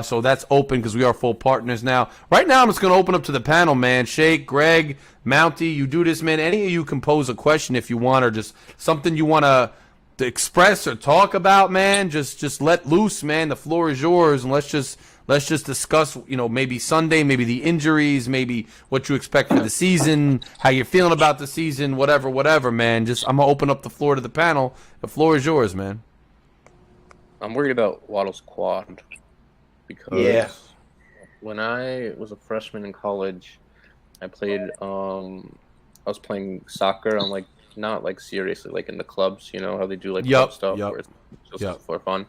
So that's open because we are full partners now. Right now, I'm just going to open up to the panel, man. Shake, Greg, Mounty, you do this, man. Any of you can pose a question if you want, or just something you want to express or talk about, man. Just let loose, man. The floor is yours, and let's just discuss, maybe Sunday, maybe the injuries, maybe what you expect for the season, how you're feeling about the season, whatever, man. I'm going to open up the floor to the panel. The floor is yours, man. I'm worried about Waddle's quad because when I was a freshman in college, I played, I was playing soccer on not seriously, in the clubs, how they do club stuff where it's just for fun.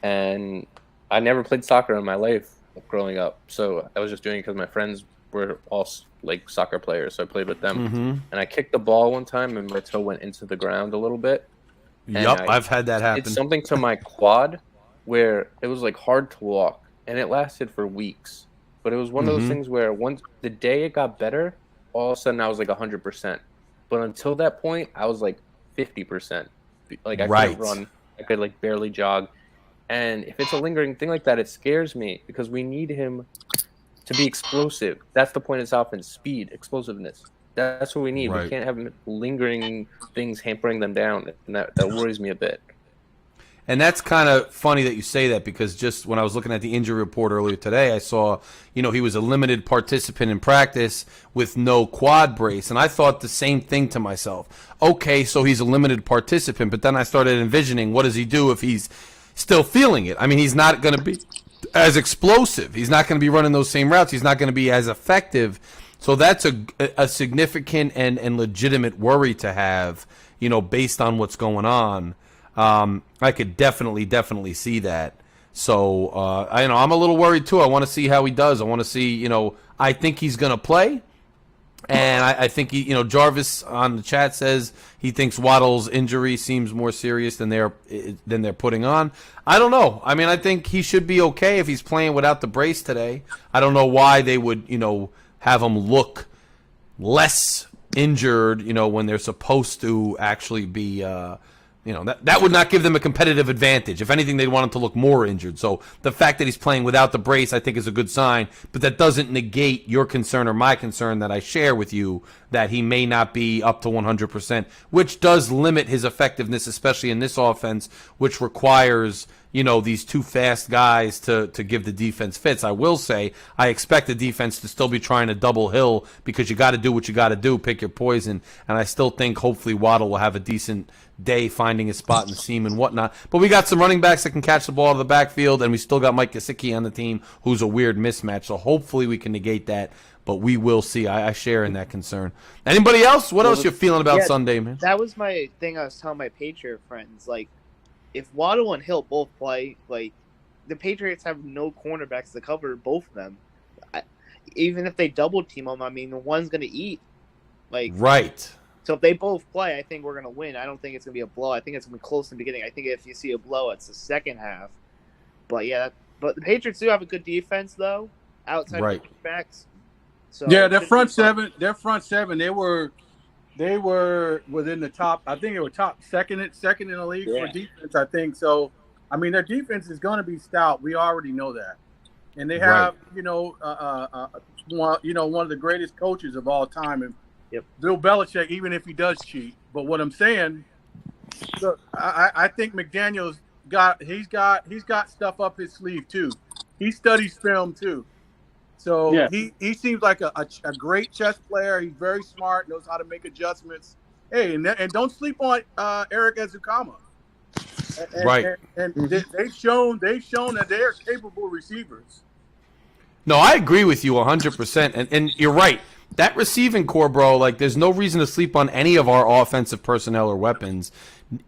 And I never played soccer in my life growing up, so I was just doing it because my friends were all soccer players, so I played with them. Mm-hmm. And I kicked the ball one time, and my toe went into the ground a little bit. I've had that happen. It's something to my quad where it was hard to walk, and it lasted for weeks. But it was one of those things where once the day it got better, all of a sudden I was 100%. But until that point, I was 50%. I couldn't run, I could barely jog. And if it's a lingering thing like that, it scares me because we need him to be explosive. That's the point of offense: speed, explosiveness. That's what we need. Right. We can't have lingering things hampering them down, and that worries me a bit. And that's kind of funny that you say that because just when I was looking at the injury report earlier today, I saw, he was a limited participant in practice with no quad brace. And I thought the same thing to myself. Okay, so he's a limited participant, but then I started envisioning what does he do if he's still feeling it? I mean, he's not going to be as explosive. He's not going to be running those same routes. He's not going to be as effective. So that's a significant and legitimate worry to have, based on what's going on. I could definitely see that. So, I'm a little worried too. I want to see how he does. I want to see, I think he's going to play. And I think Jarvis on the chat says he thinks Waddle's injury seems more serious than they're putting on. I don't know. I mean, I think he should be okay if he's playing without the brace today. I don't know why they would, have him look less injured, when they're supposed to actually be, that would not give them a competitive advantage. If anything, they'd want him to look more injured. So the fact that he's playing without the brace, I think, is a good sign. But that doesn't negate your concern or my concern that I share with you that he may not be up to 100%, which does limit his effectiveness, especially in this offense, which requires, these two fast guys to give the defense fits. I will say I expect the defense to still be trying to double Hill because you got to do what you got to do, pick your poison. And I still think hopefully Waddle will have a decent day finding his spot in the seam and whatnot. But we got some running backs that can catch the ball out of the backfield, and we still got Mike Gesicki on the team, who's a weird mismatch. So hopefully we can negate that, but we will see. I share in that concern. Anybody else? What else you feeling about Sunday, man? That was my thing I was telling my Patriot friends. If Waddle and Hill both play, the Patriots have no cornerbacks to cover both of them. Even if they double team them, I mean, the one's going to eat. Right. So if they both play, I think we're going to win. I don't think it's going to be a blow. I think it's going to be close in the beginning. I think if you see a blow, it's the second half. But but the Patriots do have a good defense though, outside of the backs. So yeah, their front seven, they were within the top. I think they were top second in the league for defense. I think so. I mean, their defense is going to be stout. We already know that, and they have one of the greatest coaches of all time, and Bill Belichick, even if he does cheat. But what I'm saying, look, I think McDaniel's got stuff up his sleeve too. He studies film too. So he seems like a great chess player. He's very smart, knows how to make adjustments. Hey, and don't sleep on Eric Ezukama. They've shown that they are capable receivers. No, I agree with you 100%. And you're right. That receiving core, bro, like there's no reason to sleep on any of our offensive personnel or weapons.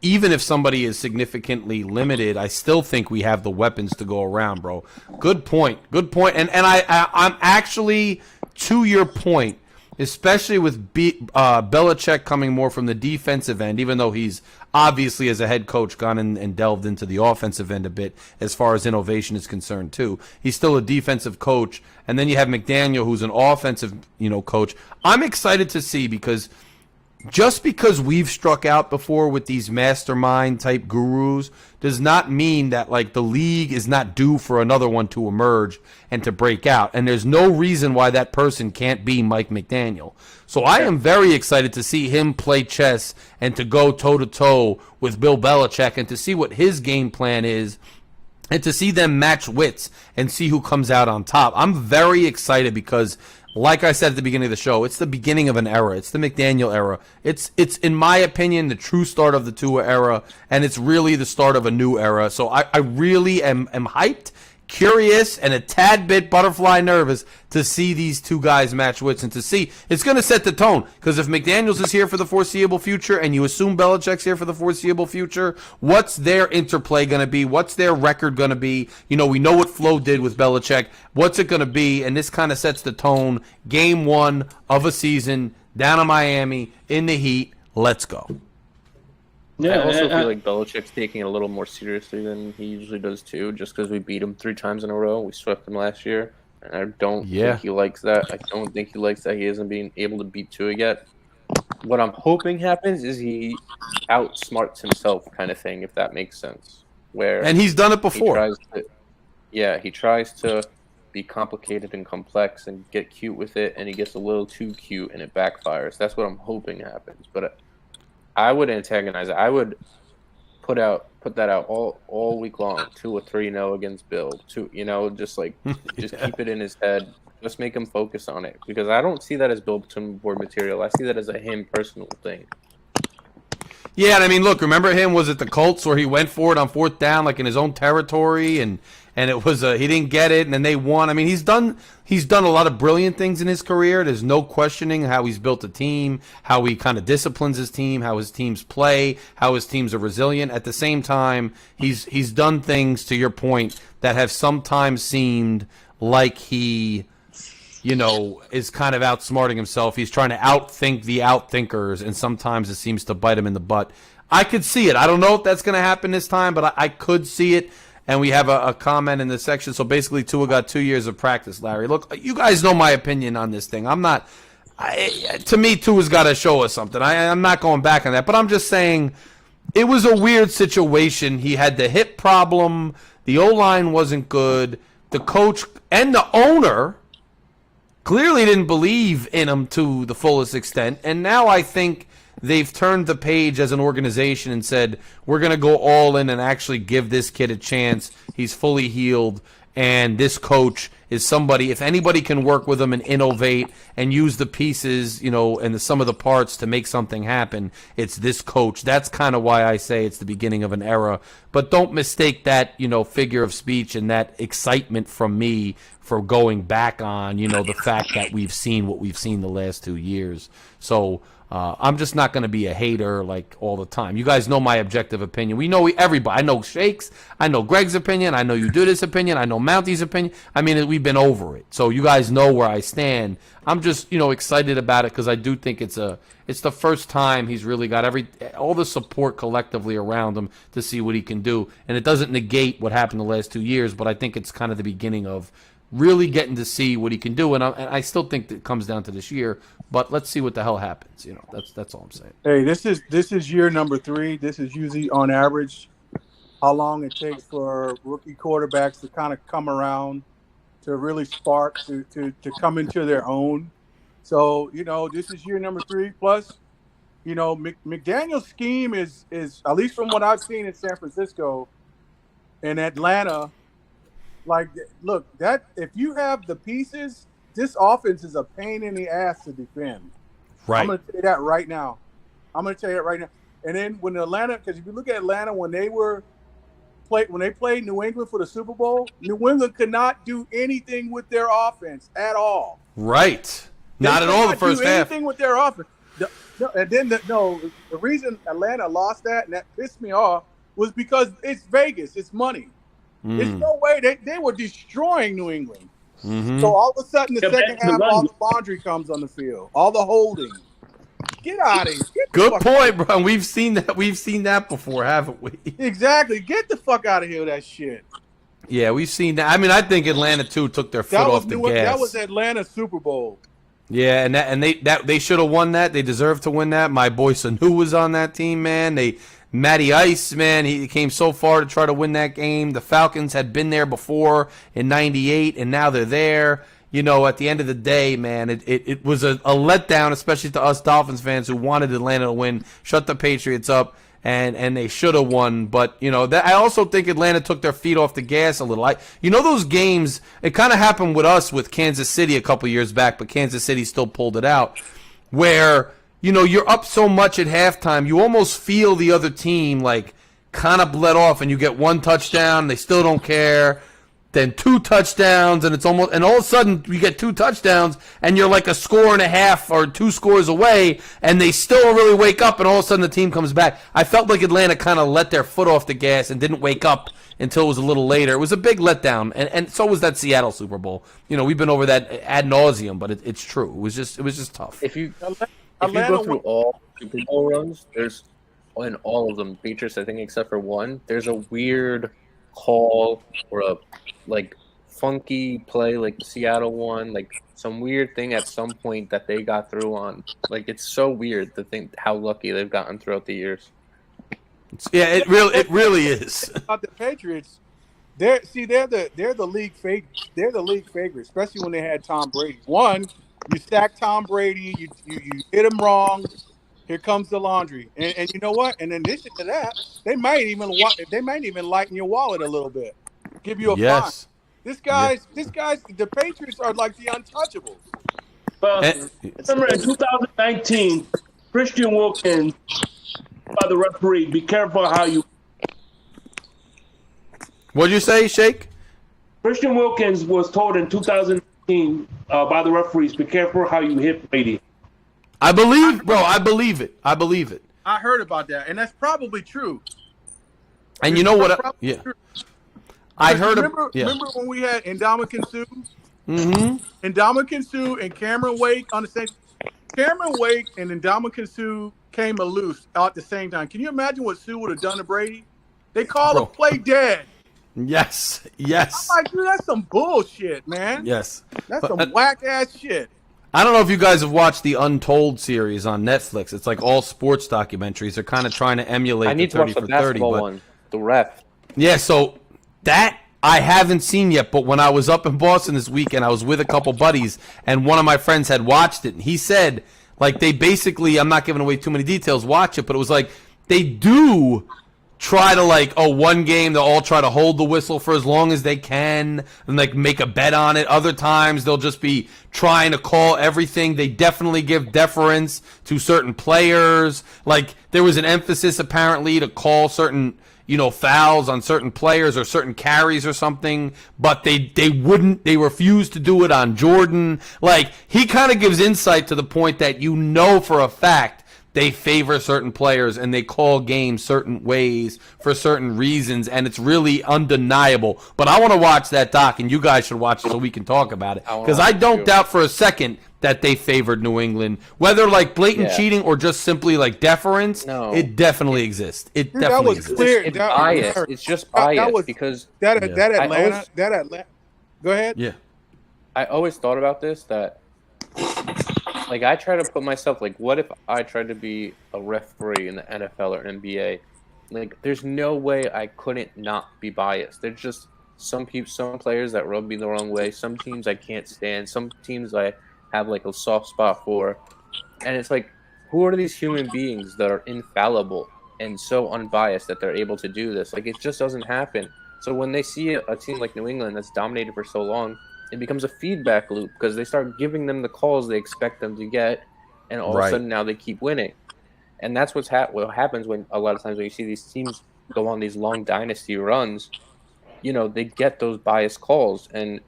Even if somebody is significantly limited, I still think we have the weapons to go around, bro. Good point. And I'm actually, to your point, especially with Belichick coming more from the defensive end, even though he's obviously as a head coach gone and delved into the offensive end a bit as far as innovation is concerned too. He's still a defensive coach. And then you have McDaniel, who's an offensive, coach. I'm excited to see because just because we've struck out before with these mastermind type gurus does not mean that like the league is not due for another one to emerge and to break out. And there's no reason why that person can't be Mike McDaniel. So I am very excited to see him play chess and to go toe to toe with Bill Belichick and to see what his game plan is and to see them match wits and see who comes out on top. I'm very excited because, like I said at the beginning of the show, it's the beginning of an era. It's the McDaniel era. It's in my opinion, the true start of the Tua era, and it's really the start of a new era. So I really am hyped, curious, and a tad bit butterfly nervous to see these two guys match wits and to see. It's going to set the tone because if McDaniels is here for the foreseeable future and you assume Belichick's here for the foreseeable future, what's their interplay going to be? What's their record going to be? We know what Flo did with Belichick. What's it going to be? And this kind of sets the tone. Game 1 of a season down in Miami in the heat. Let's go. Yeah, I also feel like Belichick's taking it a little more seriously than he usually does too. Just because we beat him 3 times in a row, we swept him last year, and I don't think he likes that. I don't think he likes that he isn't being able to beat Tua yet. What I'm hoping happens is he outsmarts himself, kind of thing, if that makes sense. And he's done it before. He tries to be complicated and complex and get cute with it, and he gets a little too cute, and it backfires. That's what I'm hoping happens, but. I would antagonize it. I would put that out all week long. 2 or 3-0 against Bill. Just keep it in his head. Just make him focus on it because I don't see that as bulletin board material. I see that as a him personal thing. Yeah, and I mean, look, remember him? Was it the Colts where he went for it on 4th down, like in his own territory, and it was he didn't get it, and then they won. I mean, he's done a lot of brilliant things in his career. There's no questioning how he's built a team, how he kind of disciplines his team, how his teams play, how his teams are resilient. At the same time, he's done things, to your point, that have sometimes seemed like he is kind of outsmarting himself. He's trying to outtink the outthinkers, and sometimes it seems to bite him in the butt. I could see it. I don't know if that's going to happen this time, but I could see it. And we have a comment in the section. So basically, Tua got 2 years of practice, Larry. Look, you guys know my opinion on this thing. To me, Tua's got to show us something. I'm not going back on that. But I'm just saying it was a weird situation. He had the hip problem. The O-line wasn't good. The coach and the owner clearly didn't believe in him to the fullest extent. And now I think they've turned the page as an organization and said, we're going to go all in and actually give this kid a chance. He's fully healed. And this coach is somebody, if anybody can work with him and innovate and use the pieces, and some of the parts to make something happen, it's this coach. That's kind of why I say it's the beginning of an era. But don't mistake that, figure of speech and that excitement from me for going back on, the fact that we've seen what we've seen the last 2 years. So I'm just not going to be a hater like all the time. You guys know my objective opinion. We know everybody. I know Shake's. I know Greg's opinion. I know you do this opinion. I know Mounty's opinion. I mean, we've been over it. So you guys know where I stand. I'm just, excited about it because I do think it's the first time he's really got all the support collectively around him to see what he can do. And it doesn't negate what happened the last 2 years, but I think it's kind of the beginning of really getting to see what he can do. And I still think that it comes down to this year, but let's see what the hell happens. That's all I'm saying. Hey, this is year number 3. This is usually on average how long it takes for rookie quarterbacks to kind of come around, to really spark, to come into their own. So, this is year number 3. Plus, McDaniel's scheme is at least from what I've seen in San Francisco and Atlanta. Like, look, that if you have the pieces, this offense is a pain in the ass to defend. Right. I'm going to tell you that right now. And then when Atlanta, because if you look at Atlanta when they played New England for the Super Bowl, New England could not do anything with their offense at all. Right. Not at all the first half. Anything with their offense. The reason Atlanta lost that, and that pissed me off, was because it's Vegas. It's money. There's no way. They were destroying New England. Mm-hmm. So all of a sudden, the second half, all the laundry comes on the field. All the holding. Get out of here. Good point, bro. We've seen that. We've seen that before, haven't we? Exactly. Get the fuck out of here with that shit. Yeah, we've seen that. I mean, I think Atlanta too took their foot off the gas. That was Atlanta's Super Bowl. Yeah, and they should have won that. They deserved to win that. My boy Sanu was on that team, man. Matty Ice, man, he came so far to try to win that game. The Falcons had been there before in '98, and now they're there. At the end of the day, man, it was a letdown, especially to us Dolphins fans who wanted Atlanta to win, shut the Patriots up, and they should have won. But, I also think Atlanta took their feet off the gas a little. Those games, it kind of happened with us with Kansas City a couple years back, but Kansas City still pulled it out, where you're up so much at halftime, you almost feel the other team, like, kind of bled off, and you get one touchdown, they still don't care, then 2 touchdowns, and all of a sudden, you get 2 touchdowns, and you're like a score and a half or 2 scores away, and they still don't really wake up, and all of a sudden, the team comes back. I felt like Atlanta kind of let their foot off the gas and didn't wake up until it was a little later. It was a big letdown, and so was that Seattle Super Bowl. We've been over that ad nauseum, but it's true. It was just tough. If you go through all Super Bowl runs, there's in all of them, Patriots, I think, except for one, there's a weird call or a funky play like the Seattle one, like some weird thing at some point that they got through on. Like, it's so weird to think how lucky they've gotten throughout the years. Yeah, it really is. About the Patriots, they're the league favorite. They're the league favorite, especially when they had Tom Brady. One, you stack Tom Brady, you hit him wrong. Here comes the laundry, and you know what? In addition to that, they might even lighten your wallet a little bit, give you a fine. This guy's the Patriots are like the untouchables. Well, remember in 2019, Christian Wilkins by the referee. Be careful how you. What'd you say, Shake? Christian Wilkins was told in 2019 by the referees, be careful how you hit Brady. I believe it. I heard about that, and that's probably true. And you know what? Yeah. True. I heard. Remember when we had Ndamukong Suh? Mm-hmm. Ndamukong Suh and Cameron Wake on the same. Cameron Wake and Ndamukong Suh came loose at the same time. Can you imagine what Suh would have done to Brady? They called the play dead. Yes. I'm like, dude, that's some bullshit, man. Yes. That's some whack ass shit. I don't know if you guys have watched the Untold series on Netflix. It's like all sports documentaries. They're kind of trying to emulate I need the to watch 30 the for 30. basketball one, the ref. Yeah, so that I haven't seen yet, but when I was up in Boston this weekend, I was with a couple buddies, and one of my friends had watched it, and he said, like, they basically, I'm not giving away too many details, watch it, but it was like, they do try to, like, one game, they'll all try to hold the whistle for as long as they can and, like, make a bet on it. Other times, they'll just be trying to call everything. They definitely give deference to certain players. Like, there was an emphasis, apparently, to call certain, fouls on certain players or certain carries or something, but they refused to do it on Jordan. Like, he kind of gives insight to the point that for a fact they favor certain players and they call games certain ways for certain reasons, and it's really undeniable. But I want to watch that doc, and you guys should watch it so we can talk about it. Because I don't doubt for a second that they favored New England. Whether like blatant cheating or just simply like deference, it definitely exists. It definitely exists. Clear. It's bias. It's just bias because that Atlanta. Go ahead. Yeah. I always thought about this, that like, I try to put myself, like, what if I tried to be a referee in the NFL or NBA? Like, there's no way I couldn't not be biased. There's just some players that rub me the wrong way. Some teams I can't stand. Some teams I have like a soft spot for. And it's like, who are these human beings that are infallible and so unbiased that they're able to do this? Like, it just doesn't happen. So when they see a team like New England that's dominated for so long, it becomes a feedback loop because they start giving them the calls they expect them to get, and all of a sudden now they keep winning. And that's what happens when a lot of times when you see these teams go on these long dynasty runs, they get those biased calls, and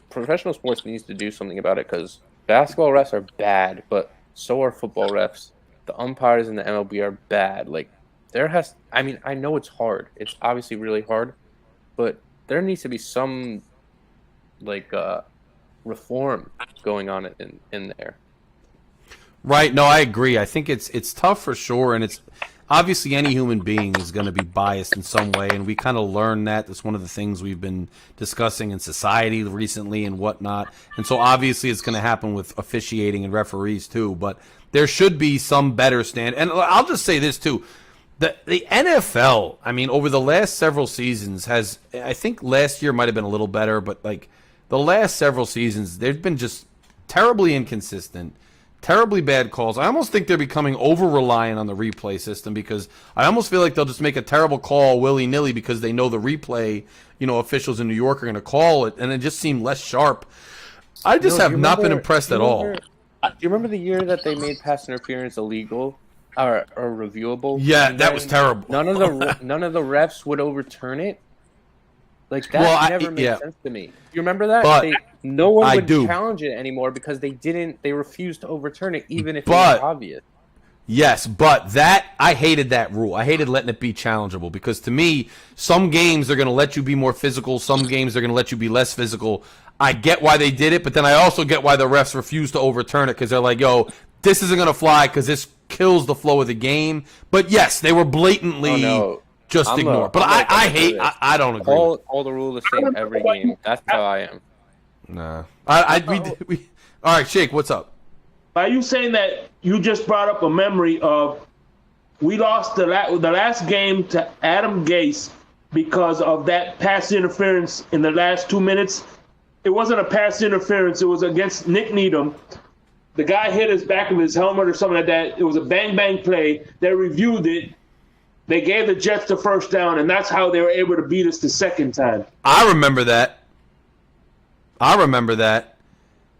professional sports needs to do something about it because basketball refs are bad, but so are football refs. The umpires in the MLB are bad. Like, I know it's hard. It's obviously really hard, but there needs to be some reform going on in there. Right. No, I agree. I think it's tough for sure, and it's obviously any human being is going to be biased in some way, and we kind of learn that. That's one of the things we've been discussing in society recently and whatnot. And so obviously it's going to happen with officiating and referees too, but there should be some better stand. And I'll just say this too. The NFL, I mean, over the last several seasons I think last year might have been a little better, but like the last several seasons, they've been just terribly inconsistent. Terribly bad calls. I almost think they're becoming over-reliant on the replay system because I almost feel like they'll just make a terrible call willy-nilly because they know the replay, officials in New York are going to call it, and it just seemed less sharp. I just have not been impressed at all. Do you remember the year that they made pass interference illegal or reviewable? Yeah, that was terrible. None of the refs would overturn it. Like, that never made sense to me. You remember that? But no one would challenge it anymore because they refused to overturn it even if it was obvious. Yes, but I hated that rule. I hated letting it be challengeable because to me, some games are going to let you be more physical. Some games are going to let you be less physical. I get why they did it, but then I also get why the refs refuse to overturn it because they're like, yo, this isn't going to fly because this kills the flow of the game. But yes, they were blatantly just ignored. But I don't agree. All the rules the same every game. That's how I am. Nah. All right, Shake, what's up? Are you saying that you just brought up a memory of we lost the last game to Adam Gase because of that pass interference in the last 2 minutes? It wasn't a pass interference. It was against Nick Needham. The guy hit his back of his helmet or something like that. It was a bang-bang play. They reviewed it. They gave the Jets the first down, and that's how they were able to beat us the second time. I remember that.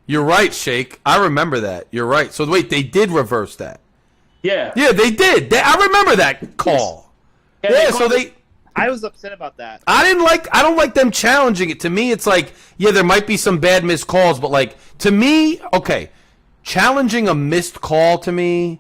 You're right, Shake. I remember that. You're right. So wait, they did reverse that. Yeah. Yeah, they did. I remember that call. I was upset about that. I don't like them challenging it. To me, it's like, yeah, there might be some bad missed calls, but like to me, okay, challenging a missed call to me,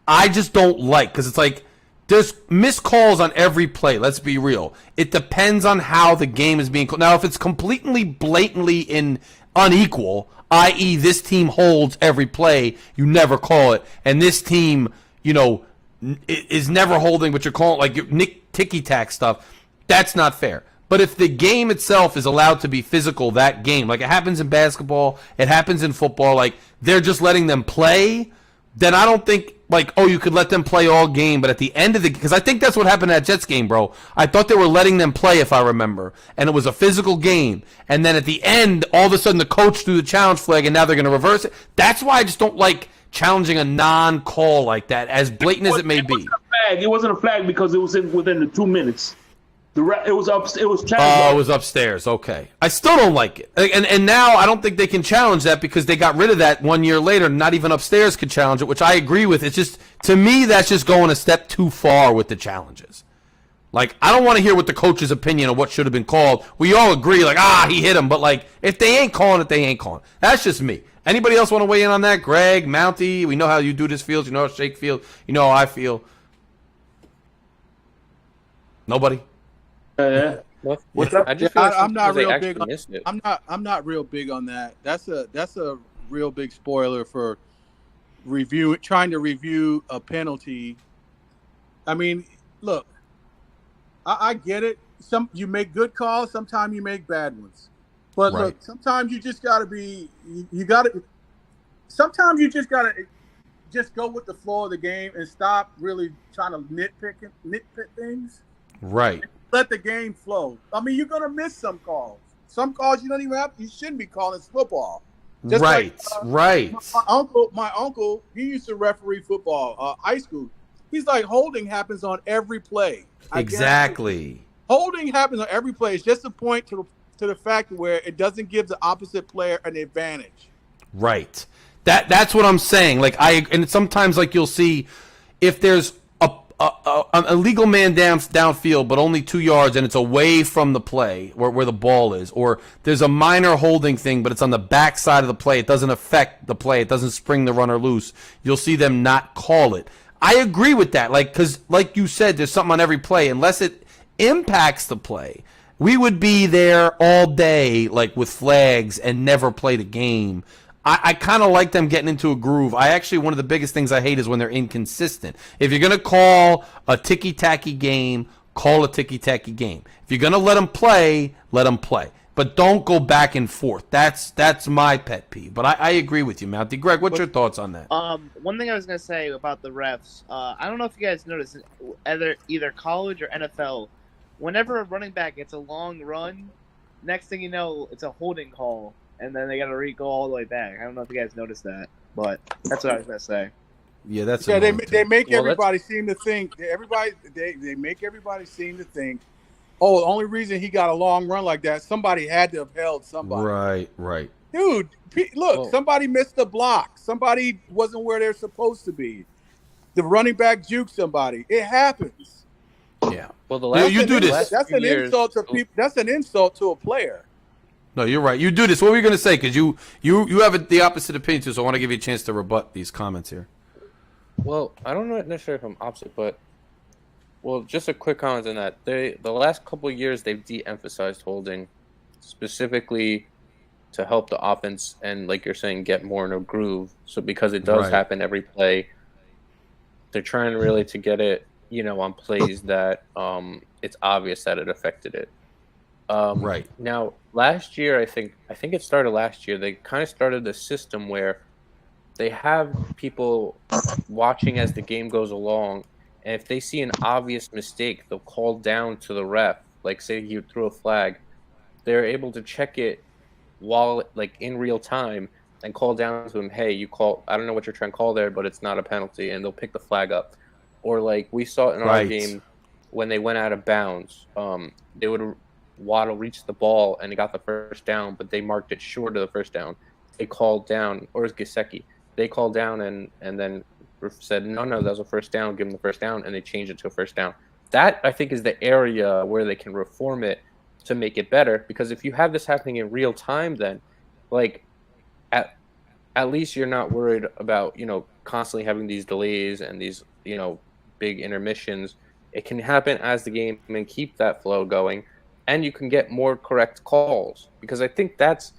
I just don't like because it's like there's missed calls on every play. Let's be real. It depends on how the game is being called. Now, if it's completely blatantly unequal, i.e. this team holds every play, you never call it, and this team, is never holding, but you're calling like ticky-tack stuff, that's not fair. But if the game itself is allowed to be physical, that game, like it happens in basketball, it happens in football, like they're just letting them play, then I don't think, you could let them play all game, but at the end of because I think that's what happened at that Jets game, bro. I thought they were letting them play, if I remember, and it was a physical game, and then at the end, all of a sudden the coach threw the challenge flag, and now they're going to reverse it. That's why I just don't like challenging a non-call like that, as blatant as it may be. It wasn't a flag because it was within the 2 minutes. It was challenged. Oh, it was upstairs. Okay. I still don't like it. And now I don't think they can challenge that because they got rid of that 1 year later. Not even upstairs could challenge it, which I agree with. It's just, to me, that's just going a step too far with the challenges. Like, I don't want to hear what the coach's opinion of what should have been called. We all agree, he hit him. But, if they ain't calling it, they ain't calling it. That's just me. Anybody else want to weigh in on that? Greg, Mountie, we know how you do this feels. You know how Shake feels. You know how I feel. Nobody? What's up? I'm not real big on it. I'm not real big on that. That's a real big spoiler for trying to review a penalty. I mean, look, I get it. You make good calls, sometimes you make bad ones. But look, sometimes you just gotta sometimes you just gotta just go with the flow of the game and stop really trying to nitpick things. Right. Let the game flow. I mean, you're gonna miss some calls. Some calls you shouldn't be calling football. Just right. Right. My uncle, he used to referee football, high school. He's like, holding happens on every play. Exactly. Holding happens on every play. It's just a point to the fact where it doesn't give the opposite player an advantage. Right. That's what I'm saying. Like and sometimes like you'll see if there's an illegal man downfield, but only 2 yards, and it's away from the play where the ball is, or there's a minor holding thing, but it's on the back side of the play. It doesn't affect the play. It doesn't spring the runner loose. You'll see them not call it. I agree with that. Because like you said, there's something on every play. Unless it impacts the play, we would be there all day, like with flags, and never play the game. I kind of like them getting into a groove. One of the biggest things I hate is when they're inconsistent. If you're going to call a ticky-tacky game, call a ticky-tacky game. If you're going to let them play, let them play. But don't go back and forth. That's my pet peeve. But I agree with you, Mountie. Greg, what's your thoughts on that? One thing I was going to say about the refs, I don't know if you guys noticed, either college or NFL, whenever a running back gets a long run, next thing you know, it's a holding call. And then they got to go all the way back. I don't know if you guys noticed that, but that's what I was gonna say. Yeah, that's they make everybody seem to think. They make everybody seem to think. Oh, the only reason he got a long run like that, somebody had to have held somebody. Right. Dude, look, somebody missed the block. Somebody wasn't where they're supposed to be. The running back juked somebody. It happens. Yeah. Well, you do this. That's an insult to people. That's an insult to a player. No, you're right. You do this. What were you going to say? Because you have the opposite opinion too. So I want to give you a chance to rebut these comments here. Well, I don't know necessarily if I'm opposite, but just a quick comment on that. The last couple of years they've de-emphasized holding, specifically to help the offense and, like you're saying, get more in a groove. So because it does happen every play, they're trying really to get it, on plays that it's obvious that it affected it. Right. Now, last year, I think it started last year. They kind of started a system where they have people watching as the game goes along, and if they see an obvious mistake, they'll call down to the ref. Like, say you threw a flag, they're able to check it while, like, in real time, and call down to him, hey, you call, I don't know what you're trying to call there, but it's not a penalty, and they'll pick the flag up. Or, like, we saw it in our game when they went out of bounds. They would Waddle reached the ball and he got the first down, but they marked it short of the first down. They called down, or it was Gesicki. They called down and then said, no, that was a first down, give them the first down, and they changed it to a first down. That, I think, is the area where they can reform it to make it better, because if you have this happening in real time, then, like, at least you're not worried about, constantly having these delays and these, big intermissions. It can happen as the game and keep that flow going. And you can get more correct calls, because I think that's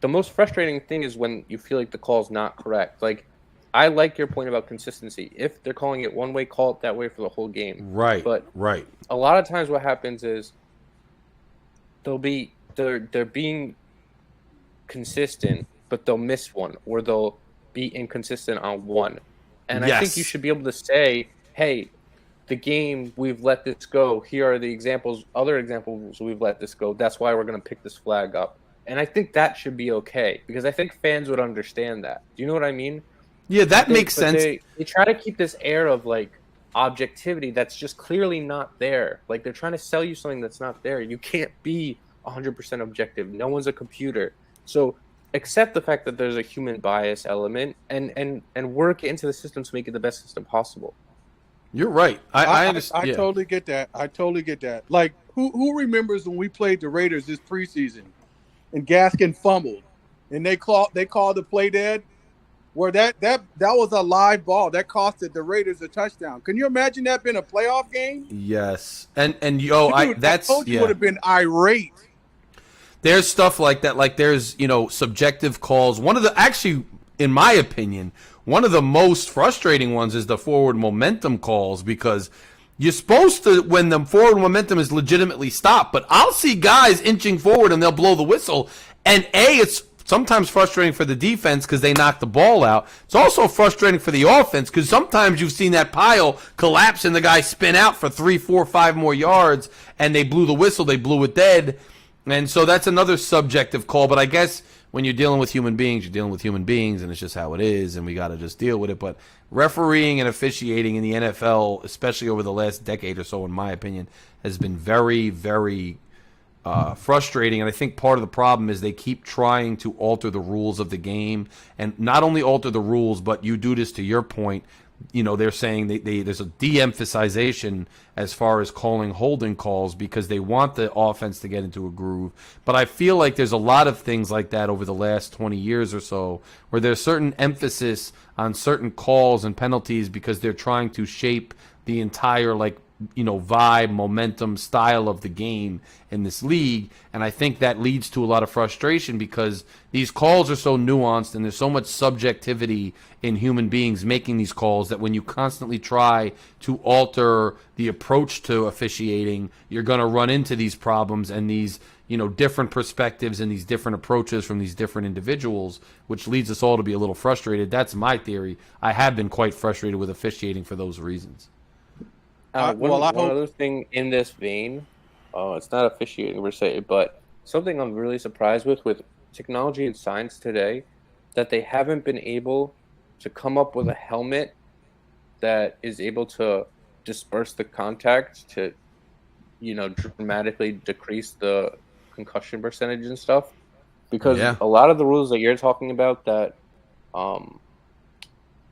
the most frustrating thing is when you feel like the call's not correct. Like, I like your point about consistency. If they're calling it one way, call it that way for the whole game. Right. But a lot of times what happens is they're being consistent, but they'll miss one, or they'll be inconsistent on one. And I think you should be able to say, hey, the game, we've let this go. Here are the other examples we've let this go. That's why we're going to pick this flag up. And I think that should be okay, because I think fans would understand that. Do you know what I mean? Yeah, that makes sense. They try to keep this air of, like, objectivity that's just clearly not there. Like, they're trying to sell you something that's not there. You can't be 100% objective. No one's a computer. So accept the fact that there's a human bias element and work into the system to make it the best system possible. You're right. I understand. I totally get that. Like, who remembers when we played the Raiders this preseason and Gaskin fumbled and they called the play dead, where that was a live ball that costed the Raiders a touchdown. Can you imagine that being a playoff game? Yes. And Dude, I told you would have been irate. There's stuff like that. Like, there's, subjective calls. Actually, in my opinion, one of the most frustrating ones is the forward momentum calls, because you're supposed to, when the forward momentum is legitimately stopped, but I'll see guys inching forward and they'll blow the whistle, and it's sometimes frustrating for the defense because they knock the ball out. It's also frustrating for the offense because sometimes you've seen that pile collapse and the guy spin out for 3, 4, 5 more yards, and they blew the whistle, they blew it dead. And so that's another subjective call. But I guess when you're dealing with human beings, you're dealing with human beings, and it's just how it is, and we got to just deal with it. But refereeing and officiating in the NFL, especially over the last decade or so, in my opinion, has been very, very frustrating. And I think part of the problem is they keep trying to alter the rules of the game, and not only alter the rules, but you do this to your point. You know, they're saying there's a de-emphasization as far as calling holding calls because they want the offense to get into a groove. But I feel like there's a lot of things like that over the last 20 years or so where there's certain emphasis on certain calls and penalties because they're trying to shape the entire, like, you know, vibe, momentum, style of the game in this league. And I think that leads to a lot of frustration because these calls are so nuanced and there's so much subjectivity in human beings making these calls that when you constantly try to alter the approach to officiating, you're going to run into these problems and these, you know, different perspectives and these different approaches from these different individuals, which leads us all to be a little frustrated. That's my theory. I have been quite frustrated with officiating for those reasons. One other thing in this vein, it's not officiating per se, but something I'm really surprised with technology and science today, that they haven't been able to come up with a helmet that is able to disperse the contact to, you know, dramatically decrease the concussion percentage and stuff. Because a lot of the rules that you're talking about that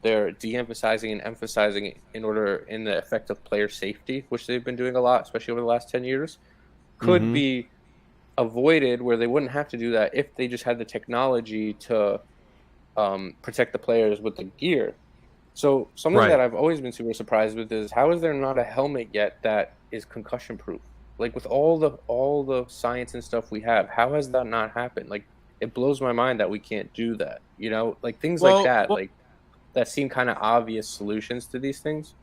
they're de-emphasizing and emphasizing in the effect of player safety, which they've been doing a lot, especially over the last 10 years, could be avoided where they wouldn't have to do that if they just had the technology to protect the players with the gear. So something that I've always been super surprised with is how is there not a helmet yet that is concussion proof? Like with all the science and stuff we have, how has that not happened? Like it blows my mind that we can't do that. You know, like things like that, like that seem kind of obvious solutions to these things.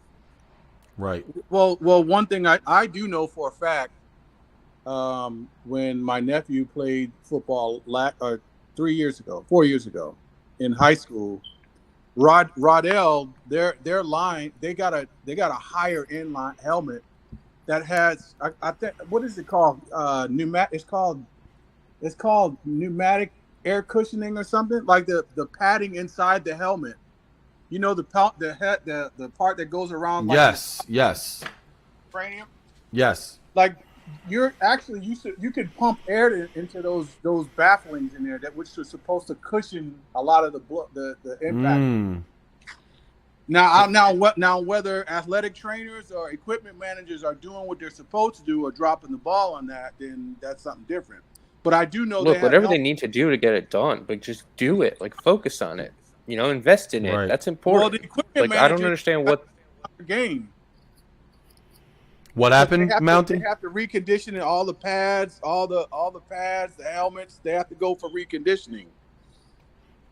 Right. Well, one thing I do know for a fact, when my nephew played football 4 years ago in high school, Rodell, their line, they got a higher end line helmet that has I think, what is it called? It's called pneumatic air cushioning or something, like the padding inside the helmet. You know, the part that goes around. Like yes. Cranium. Yes. Like you could pump air into those bafflings in there which is supposed to cushion a lot of the impact. Now whether athletic trainers or equipment managers are doing what they're supposed to do or dropping the ball on that, then that's something different. But I do know whatever they need to do to get it done, but just do it. Like focus on it. You know, invest in it. Right. That's important. Well, the equipment I don't understand what game. What happened, Mountain? They have to recondition all the pads, all the pads, the helmets. They have to go for reconditioning.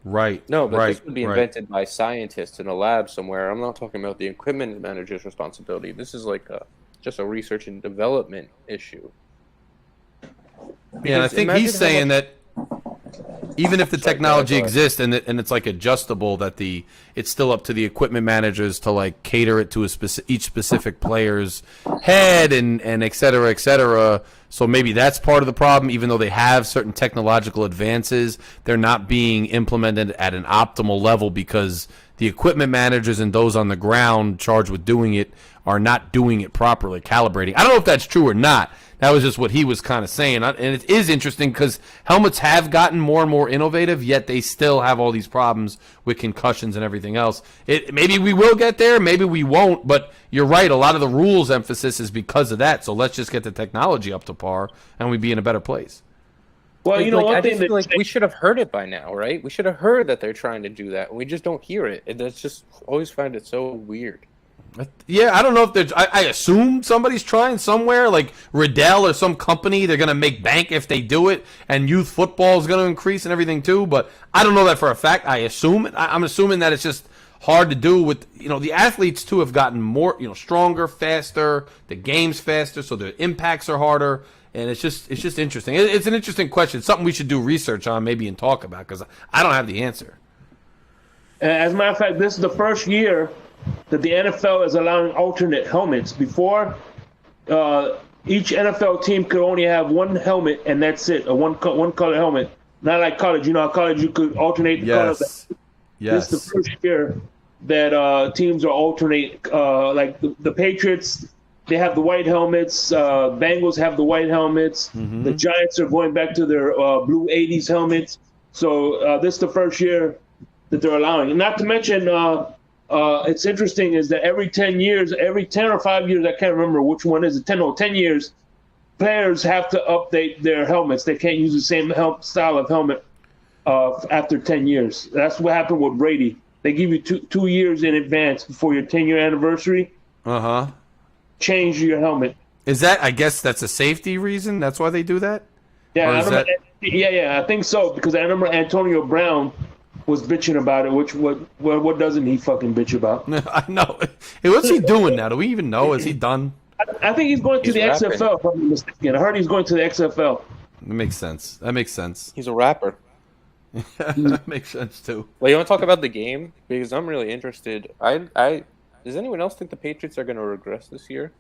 Right. No, but this would be invented by scientists in a lab somewhere. I'm not talking about the equipment manager's responsibility. This is like just a research and development issue. Yeah, and I think he's saying that even if the technology exists and it's like adjustable, that it's still up to the equipment managers to like cater it to each specific player's head and et cetera, et cetera. So maybe that's part of the problem. Even though they have certain technological advances, they're not being implemented at an optimal level because the equipment managers and those on the ground charged with doing it are not doing it properly, calibrating. I don't know if that's true or not. That was just what he was kind of saying. And it is interesting because helmets have gotten more and more innovative, yet they still have all these problems with concussions and everything else. Maybe we will get there, maybe we won't, but you're right. A lot of the rules emphasis is because of that. So let's just get the technology up to par and we'd be in a better place. Well, you know, I just feel like we should have heard it by now, right? We should have heard that they're trying to do that. We just don't hear it. That's just always find it so weird. Yeah, I don't know if there's. I assume somebody's trying somewhere, like Riddell or some company. They're gonna make bank if they do it, and youth football is gonna increase and everything too. But I don't know that for a fact. I assume it. I'm assuming that it's just hard to do with, the athletes too have gotten more, stronger, faster, the game's faster, so the impacts are harder, and it's just interesting. It's an interesting question. It's something we should do research on maybe and talk about, because I don't have the answer. As a matter of fact, this is the first year that the NFL is allowing alternate helmets. Before, each NFL team could only have one helmet, and that's it, a one color helmet. Not like college. College you could alternate the colors. Yes. This is the first year that teams are alternate. Like the Patriots, they have the white helmets. Bengals have the white helmets. Mm-hmm. The Giants are going back to their blue 80s helmets. So this is the first year that they're allowing. And not to mention, it's interesting is that every 10 or 5 years, I can't remember which one is it, 10 years, players have to update their helmets. They can't use the same style of helmet after 10 years. That's what happened with Brady. They give you 2 years in advance before your 10-year anniversary. Change your helmet. Is that? I guess that's a safety reason. That's why they do that. Yeah, I think so, because I remember Antonio Brown was bitching about it. What doesn't he fucking bitch about? I know. Hey, what's he doing now? Do we even know? Is he done? I think he's going to the XFL. If I'm not mistaken. I heard he's going to the XFL. That makes sense. He's a rapper. That makes sense too. Well, you want to talk about the game? Because I'm really interested. Does anyone else think the Patriots are going to regress this year?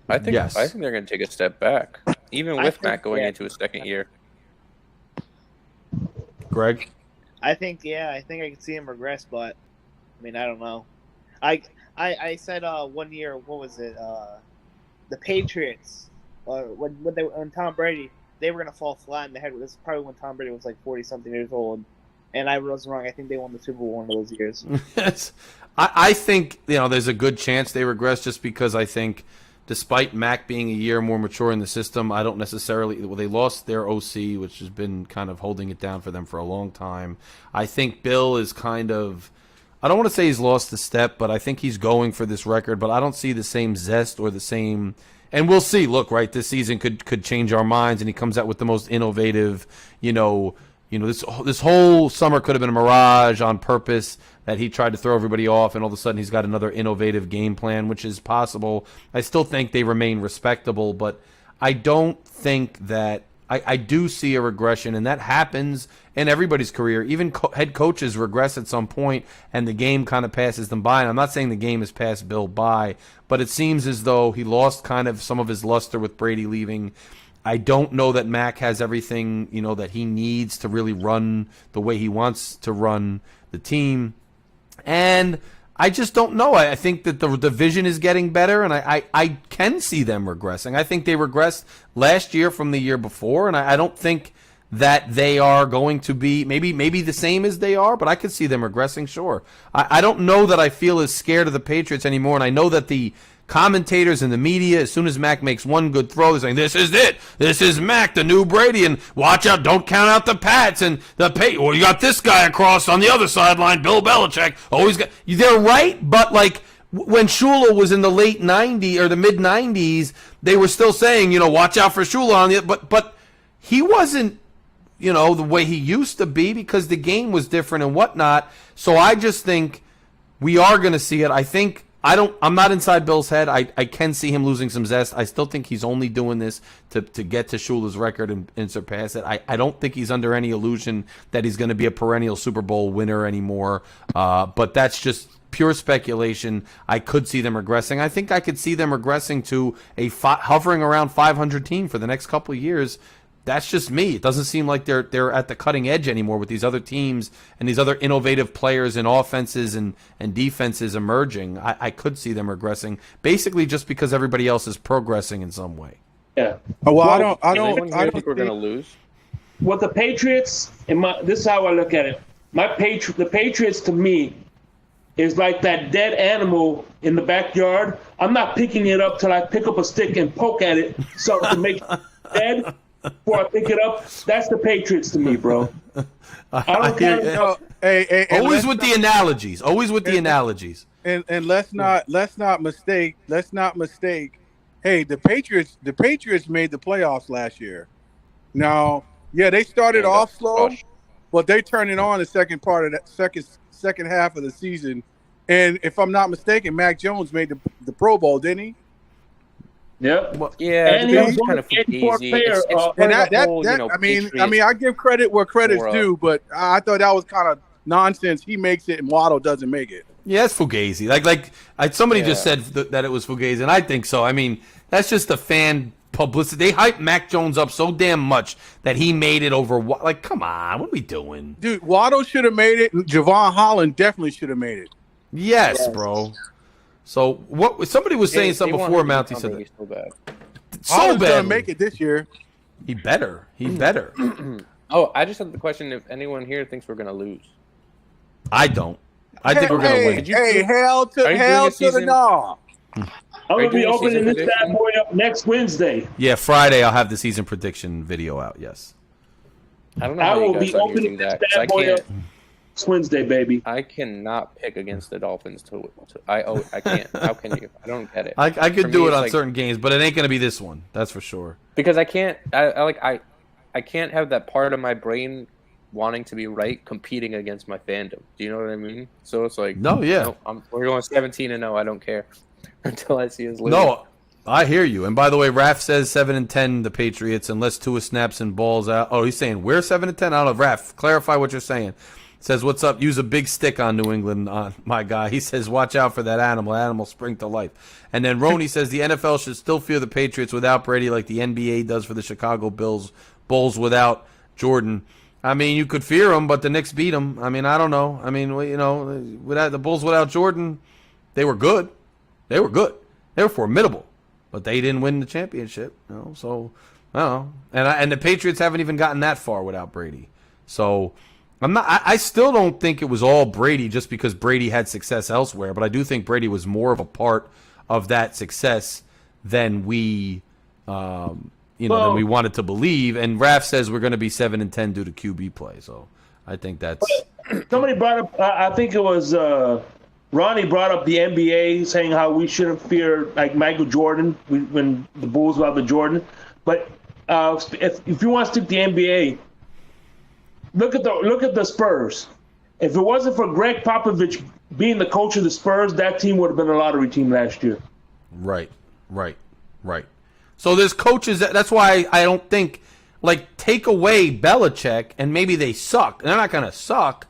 I think they're going to take a step back, even with Matt going into his second year. Greg? I think I could see him regress, but I mean, I don't know. I said 1 year, what was it? The Patriots, when Tom Brady, they were gonna fall flat in the head. This is probably when Tom Brady was like 40-something years old, and I was wrong. I think they won the Super Bowl one of those years. Yes, I think there's a good chance they regress, just because I think, despite Mac being a year more mature in the system, I don't necessarily. Well, they lost their OC, which has been kind of holding it down for them for a long time. I think Bill is kind of. I don't want to say he's lost the step, but I think he's going for this record. But I don't see the same zest or the same. And we'll see. Look, right, this season could change our minds, and he comes out with the most innovative. This whole summer could have been a mirage on purpose that he tried to throw everybody off, and all of a sudden he's got another innovative game plan, which is possible. I still think they remain respectable, but I don't think that I do see a regression, and that happens in everybody's career. Even head coaches regress at some point, and the game kind of passes them by. And I'm not saying the game has passed Bill by, but it seems as though he lost kind of some of his luster with Brady leaving. I don't know that Mac has everything, that he needs to really run the way he wants to run the team. And I just don't know. I think that the division is getting better, and I can see them regressing. I think they regressed last year from the year before, and I don't think that they are going to be maybe the same as they are, but I could see them regressing, sure. I don't know that I feel as scared of the Patriots anymore, and I know that the commentators and the media, as soon as Mac makes one good throw, they're saying, this is it. This is Mac, the new Brady, and watch out, don't count out the Pats and the you got this guy across on the other sideline, Bill Belichick. They're right, but like when Shula was in the late 90s or the mid 90s, they were still saying, watch out for Shula on the but he wasn't the way he used to be, because the game was different and whatnot. So I just think we are going to see it. I think I'm not inside Bill's head. I can see him losing some zest. I still think he's only doing this to get to Shula's record and surpass it. I don't think he's under any illusion that he's going to be a perennial Super Bowl winner anymore. But that's just pure speculation. I could see them regressing. I think I could see them regressing to a hovering around 500 team for the next couple of years. That's just me. It doesn't seem like they're at the cutting edge anymore with these other teams and these other innovative players and offenses and defenses emerging. I could see them regressing, basically just because everybody else is progressing in some way. Yeah. Well, I don't think we're going to lose. With the Patriots, this is how I look at it. The Patriots to me is like that dead animal in the backyard. I'm not picking it up till I pick up a stick and poke at it so to make it dead. Before I pick it up, that's the Patriots to me, bro. I don't care. Always with the analogies. Always with the analogies. And let's not mistake. Hey, the Patriots made the playoffs last year. Now, yeah, they started off slow. but they turn it on the second part of that second half of the season. And if I'm not mistaken, Mac Jones made the Pro Bowl, didn't he? Yep. Well, yeah, and but he that was was kind of fugazi. It's part And of that, the whole, I mean, I give credit where credit's due, but I thought that was kind of nonsense. He makes it, and Waddle doesn't make it. Yeah, it's fugazi. Somebody just said that it was fugazi, and I think so. I mean, that's just the fan publicity. They hyped Mac Jones up so damn much that he made it over. Like, come on, what are we doing? Dude, Waddle should have made it. Javon Holland definitely should have made it. Yes, bro. So what? Somebody was saying something before Mountie said that. So bad. Holland's gonna make it this year. He better. He better. Oh, I just had the question: if anyone here thinks we're gonna lose, I don't. I think we're gonna win. Hey, hell to the no. I'm gonna be opening this bad boy up next Wednesday. Yeah, Friday I'll have the season prediction video out. Yes. I don't know. I will be opening this bad boy up. It's Wednesday, baby. I cannot pick against the Dolphins. I can't. How can you? I don't get it. I could do it on certain games, but it ain't gonna be this one. That's for sure. Because I can't. I can't have that part of my brain wanting to be right competing against my fandom. Do you know what I mean? So it's like, no, we're going 17-0. I don't care until I see us lose. No, I hear you. And by the way, Raph says 7-10 the Patriots unless Tua snaps and balls out. Oh, he's saying we're 7-10. I don't know, Raph. Clarify what you're saying. Says, what's up? Use a big stick on New England, my guy. He says, watch out for that animal. Animal spring to life. And then Roney says the NFL should still fear the Patriots without Brady like the NBA does for the Chicago Bulls without Jordan. I mean, you could fear them, but the Knicks beat them. I mean, I don't know. I mean, without the Bulls without Jordan, they were good. They were good. They were formidable, but they didn't win the championship. So I don't know. And the Patriots haven't even gotten that far without Brady. So I still don't think it was all Brady just because Brady had success elsewhere, but I do think Brady was more of a part of that success than we than we wanted to believe. And Raph says we're going to be 7-10 due to QB play. So I think that's somebody brought up. I think it was Ronnie brought up the NBA, saying how we shouldn't fear like Michael Jordan when the Bulls were the Jordan. But if you want to stick to the NBA. Look at the Spurs. If it wasn't for Greg Popovich being the coach of the Spurs, that team would have been a lottery team last year. Right. So there's coaches that's why I don't think take away Belichick and maybe they suck. They're not gonna suck.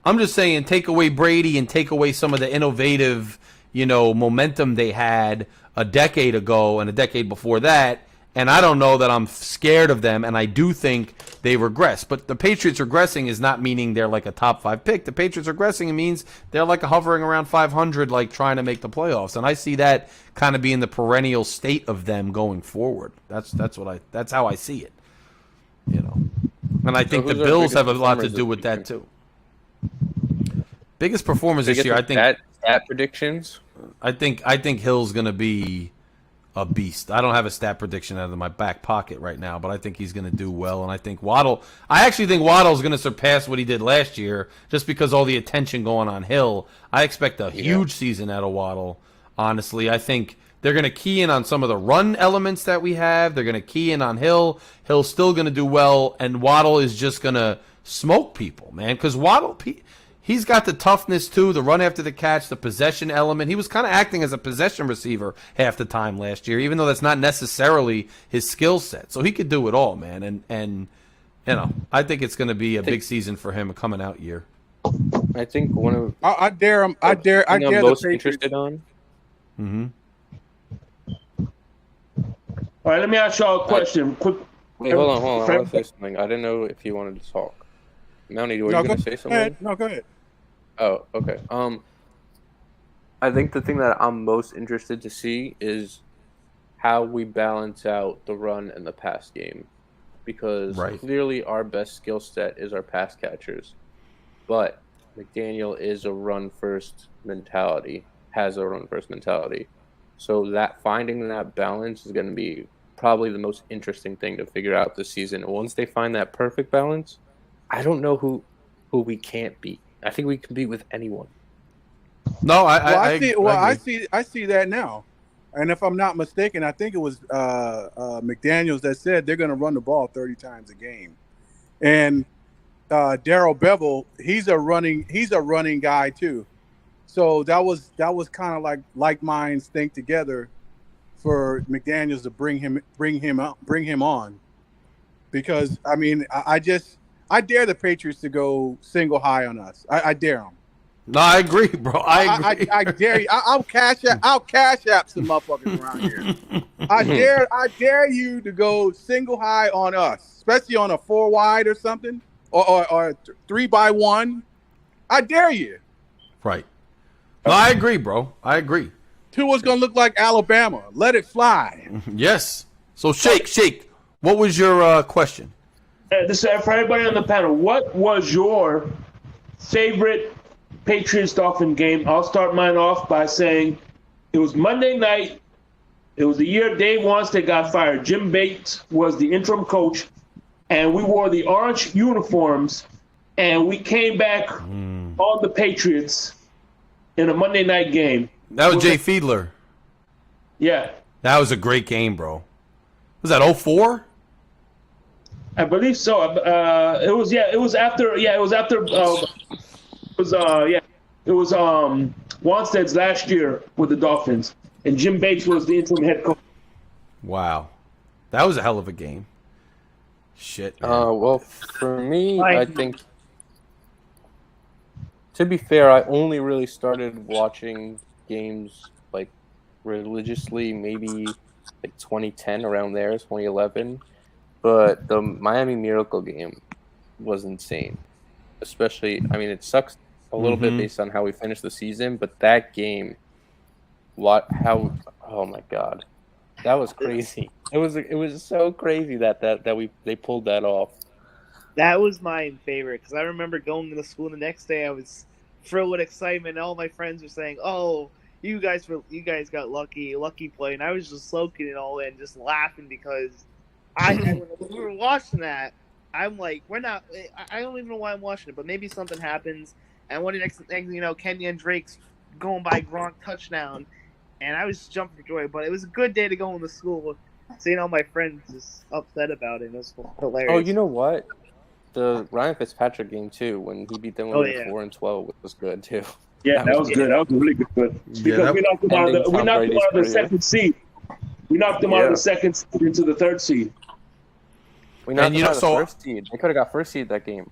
I'm just saying take away Brady and take away some of the innovative, momentum they had a decade ago and a decade before that. And I don't know that I'm scared of them, and I do think they regress. But the Patriots regressing is not meaning they're like a top 5 pick. The Patriots regressing means they're like hovering around 500, like trying to make the playoffs. And I see that kind of being the perennial state of them going forward. That's how I see it. And I think the Bills have a lot to do with that too. Biggest performers this year, I think. Stat predictions. I think Hill's going to be a beast. I don't have a stat prediction out of my back pocket right now, but I think he's going to do well. And I think I actually think Waddle's going to surpass what he did last year just because all the attention going on Hill. I expect a huge season out of Waddle, honestly. I think they're going to key in on some of the run elements that we have. They're going to key in on Hill. Hill's still going to do well, and Waddle is just going to smoke people, man, because Waddle... He's got the toughness, too, the run after the catch, the possession element. He was kind of acting as a possession receiver half the time last year, even though that's not necessarily his skill set. So he could do it all, man. And I think it's going to be a big season for him, a coming out year. I think one of I dare him. I dare I'm the most Patriots. interested on. Mm-hmm. All right, let me ask y'all a question. Wait, hold on. I want to say something. I didn't know if you wanted to talk. Mountie, were you going to say something? No, go ahead. Oh, okay. I think the thing that I'm most interested to see is how we balance out the run and the pass game, because clearly our best skill set is our pass catchers, but McDaniel is a run first mentality, so that finding that balance is going to be probably the most interesting thing to figure out this season. Once they find that perfect balance, I don't know who we can't beat. I think we can beat with anyone. No, I see that now. And if I'm not mistaken, I think it was McDaniels that said they're going to run the ball 30 times a game. And Darrell Bevel, he's a running guy too. So that was kind of like minds think together for McDaniels to bring him on, because I mean I dare the Patriots to go single high on us. I dare them. No, I agree, bro. I agree. I dare you. I'll cash app some motherfuckers around here. I dare you to go single high on us, especially on a 4 wide or something, or 3-by-1. I dare you. Right. No, I agree, bro. I agree. Tua's gonna look like Alabama. Let it fly. Yes. So shake. What was your question? This is for everybody on the panel. What was your favorite Patriots-Dolphin game? I'll start mine off by saying it was Monday night. It was the year Dave Wanstead got fired. Jim Bates was the interim coach, and we wore the orange uniforms, and we came back on the Patriots in a Monday night game. That was Jay Fiedler. Yeah. That was a great game, bro. Was that 04? I believe so. It was after Wanstead's last year with the Dolphins, and Jim Bates was the interim head coach. Wow. That was a hell of a game. Shit, man. Well, for me, I think, to be fair, I only really started watching games like religiously maybe like 2010, around there, 2011. But the Miami Miracle game was insane. Especially, I mean, it sucks a little bit based on how we finished the season, but that game, oh my God, that was crazy. It was so crazy that they pulled that off. That was my favorite, because I remember going to the school the next day. I was filled with excitement. All my friends were saying, "Oh, you guys got lucky play," and I was just soaking it all in, just laughing, because when we were watching that, I'm like, I don't even know why I'm watching it, but maybe something happens, and when the next thing you know, Kenyon Drake's going by Gronk touchdown, and I was jumping for joy. But it was a good day to go into school, seeing all my friends just upset about it. It was hilarious. Oh, you know what? The Ryan Fitzpatrick game too, when he beat them 4-12, was good too. Yeah, that was good. That was really good. Because we knocked them out of the second seed. We knocked them out of the second seed into the third seed. We knocked them out of the first seed. They could have got first seed that game.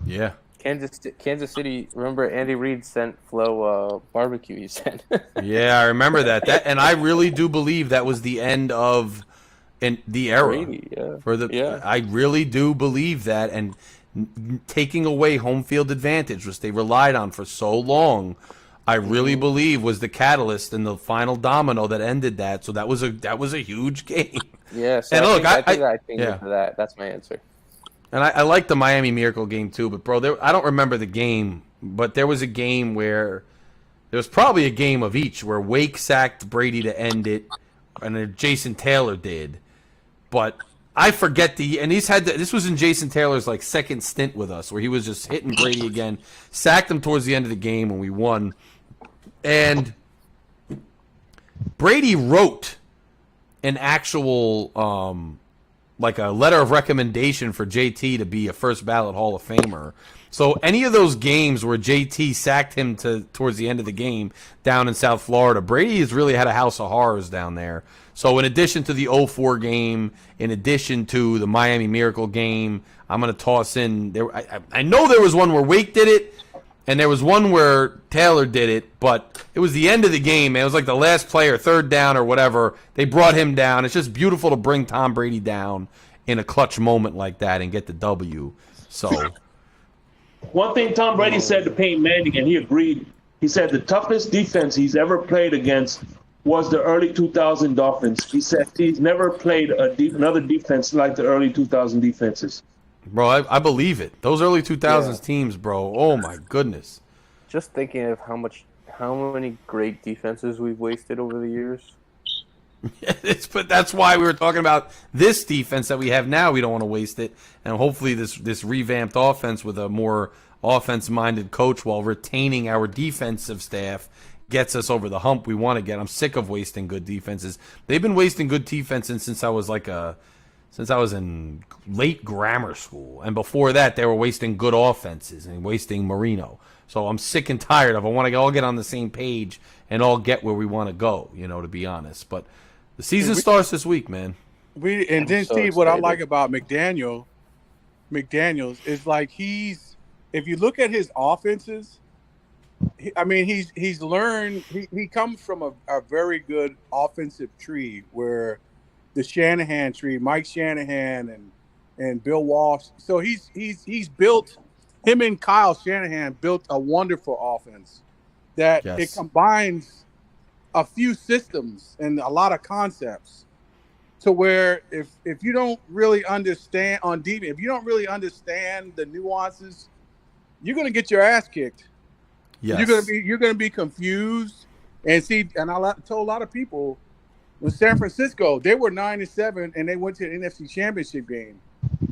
Yeah. Kansas City. Remember, Andy Reid sent Flo barbecue. He said. Yeah, I remember that. And I really do believe that was the end of the era. Brady, I really do believe that, and taking away home field advantage, which they relied on for so long, I really believe was the catalyst and the final domino that ended that. So that was a huge game. Yeah. So and I think that. That's my answer. And I like the Miami Miracle game too, but bro, I don't remember the game, but there was a game where there was probably a game of each where Wake sacked Brady to end it, and then Jason Taylor did. But I forget this was in Jason Taylor's like second stint with us, where he was just hitting Brady again, sacked him towards the end of the game when we won, and Brady wrote an actual like a letter of recommendation for JT to be a first ballot Hall of Famer. So any of those games where JT sacked him towards the end of the game down in South Florida, Brady has really had a house of horrors down there. So in addition to the 04 game, in addition to the Miami Miracle game, I'm going to toss in there. I know there was one where Wake did it, and there was one where Taylor did it, but it was the end of the game, man. It was like the last player, third down or whatever. They brought him down. It's just beautiful to bring Tom Brady down in a clutch moment like that and get the W. So, one thing Tom Brady said to Peyton Manning, and he agreed, he said the toughest defense he's ever played against was the early 2000 Dolphins. He said he's never played another defense like the early 2000 defenses. Bro, I believe it. Those early 2000s teams, bro. Oh my goodness. Just thinking of how many great defenses we've wasted over the years. But that's why we were talking about this defense that we have now. We don't want to waste it, and hopefully this revamped offense with a more offense-minded coach while retaining our defensive staff gets us over the hump we want to get. I'm sick of wasting good defenses. They've been wasting good defenses since I was like a since I was in late grammar school. And before that, they were wasting good offenses and wasting Marino. So I'm sick and tired of. I want to all get on the same page and all get where we want to go. To be honest. But the season starts this week, man. Steve, what I like about McDaniels is like if you look at his offenses, he's learned. He comes from a very good offensive tree where the Shanahan tree, Mike Shanahan and Bill Walsh. So he's built. Him and Kyle Shanahan built a wonderful offense that it combines a few systems and a lot of concepts to where if you don't really understand on defense, if you don't really understand the nuances, you're going to get your ass kicked. Yes. You're going to be confused. And I told a lot of people in San Francisco, they were 9-7 and they went to the NFC Championship game.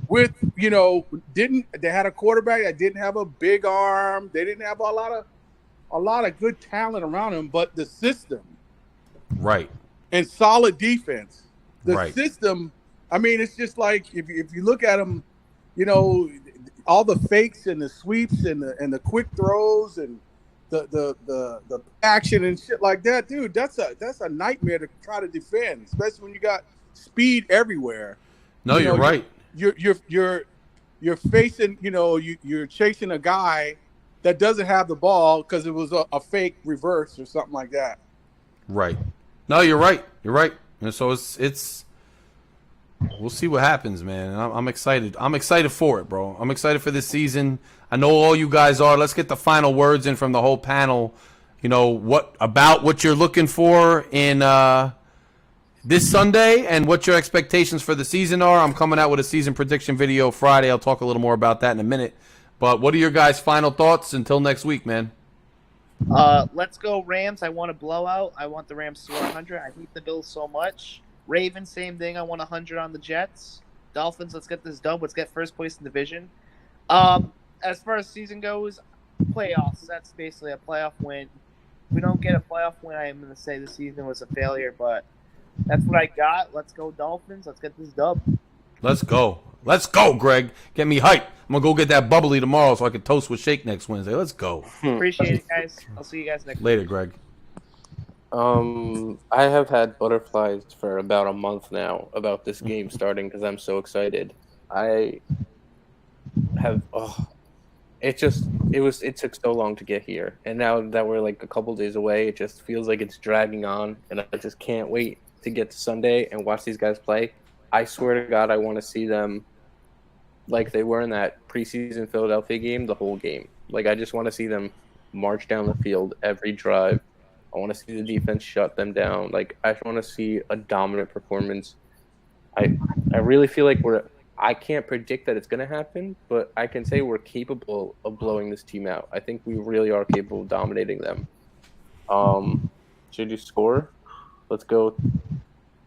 With they had a quarterback that didn't have a big arm. They didn't have a lot of good talent around him, but the system, right, and solid defense. The right. system. It's just like if you look at them, all the fakes and the sweeps and the quick throws and the action and shit like that, dude. That's a nightmare to try to defend, especially when you got speed everywhere. No, you're right. You're facing, you're chasing a guy that doesn't have the ball because it was a fake reverse or something like that. Right. No, you're right. You're right. And so it's we'll see what happens, man. And I'm excited. I'm excited for it, bro. I'm excited for this season. I know all you guys are. Let's get the final words in from the whole panel. What you're looking for in this Sunday and what your expectations for the season are. I'm coming out with a season prediction video Friday. I'll talk a little more about that in a minute. But what are your guys' final thoughts until next week, man? Let's go Rams. I want a blowout. I want the Rams to score 100. I hate the Bills so much. Ravens, same thing. I want 100 on the Jets. Dolphins, let's get this dub. Let's get first place in the division. As far as season goes, playoffs. That's basically a playoff win. If we don't get a playoff win, I am going to say the season was a failure, but that's what I got. Let's go Dolphins. Let's get this dub. Let's go. Let's go, Greg. Get me hyped. I'm going to go get that bubbly tomorrow so I can toast with shake next Wednesday. Let's go. Appreciate it, guys. I'll see you guys next Later, week. Greg. I have had butterflies for about a month now about this game starting because I'm so excited. I have it took so long to get here, and now that we're like a couple days away, it just feels like it's dragging on, and I just can't wait to get to Sunday and watch these guys play. I swear to God, I want to see them like they were in that preseason Philadelphia game, the whole game. Like, I just want to see them march down the field every drive. I want to see the defense shut them down. Like, I want to see a dominant performance. I really feel like I can't predict that it's going to happen, but I can say we're capable of blowing this team out. I think we really are capable of dominating them. Should you score? Let's go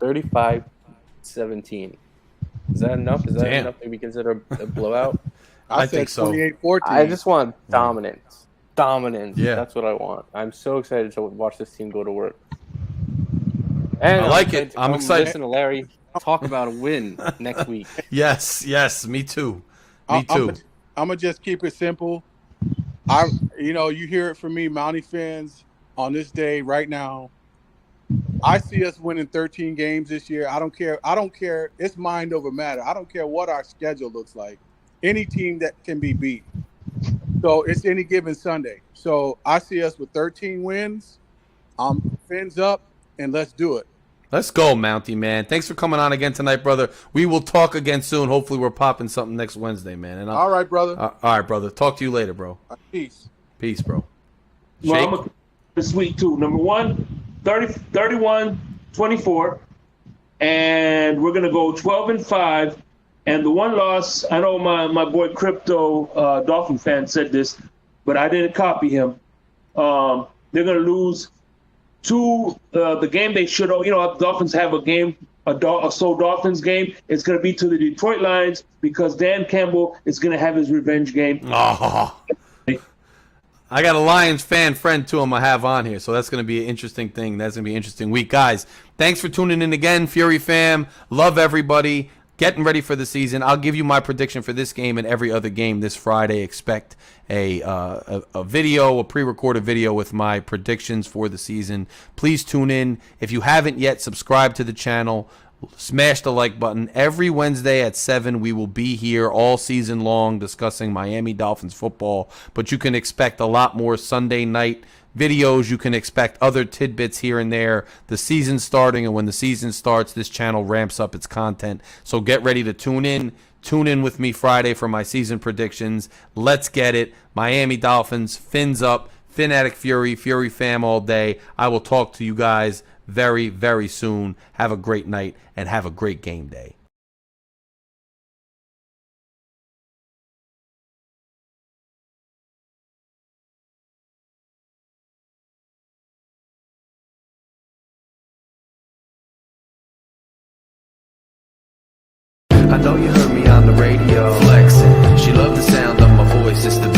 35-17. Is that enough? Is that enough to be considered a blowout? I think so. 28-14. I just want dominance. Dominance. Yeah. That's what I want. I'm so excited to watch this team go to work. And I like it. I'm excited. Listen to Larry talk about a win next week. Yes, me too. Me too. I'm gonna just keep it simple. You hear it from me, Mountie fans, on this day right now. I see us winning 13 games this year. I don't care. It's mind over matter. I don't care what our schedule looks like. Any team that can be beat. So it's any given Sunday. So I see us with 13 wins. Fins up, and let's do it. Let's go, Mountie, man. Thanks for coming on again tonight, brother. We will talk again soon. Hopefully we're popping something next Wednesday, man. And all right, brother. All right, brother. Talk to you later, bro. Peace. Peace, bro. Well, I'm going to sweet too. Number one, 31-24. And we're going to go 12-5. And the one loss, I know my boy Crypto, Dolphin fan, said this, but I didn't copy him. They're going to lose to the game they should. Dolphins have a game, a Dolphins game. It's going to be to the Detroit Lions because Dan Campbell is going to have his revenge game. Oh. I got a Lions fan friend too. I'm gonna have on here, so that's gonna be an interesting thing. That's gonna be an interesting week, guys. Thanks for tuning in again, Fury fam. Love everybody. getting ready for the season. I'll give you my prediction for this game and every other game this Friday. Expect a video, a pre-recorded video with my predictions for the season. Please tune in. If you haven't yet, subscribe to the channel. Smash the like button. Every Wednesday at 7, we will be here all season long discussing Miami Dolphins football. But you can expect a lot more Sunday night videos. You can expect other tidbits here and there. The season's starting, and when the season starts, this channel ramps up its content. So get ready to tune in. Tune in with me Friday for my season predictions. Let's get it. Miami Dolphins, fins up, Phin-Addict Fury, Fury fam all day. I will talk to you guys very, very soon. Have a great night and have a great game day. I know you heard me on the radio flexing. She loved the sound of my voice, it's the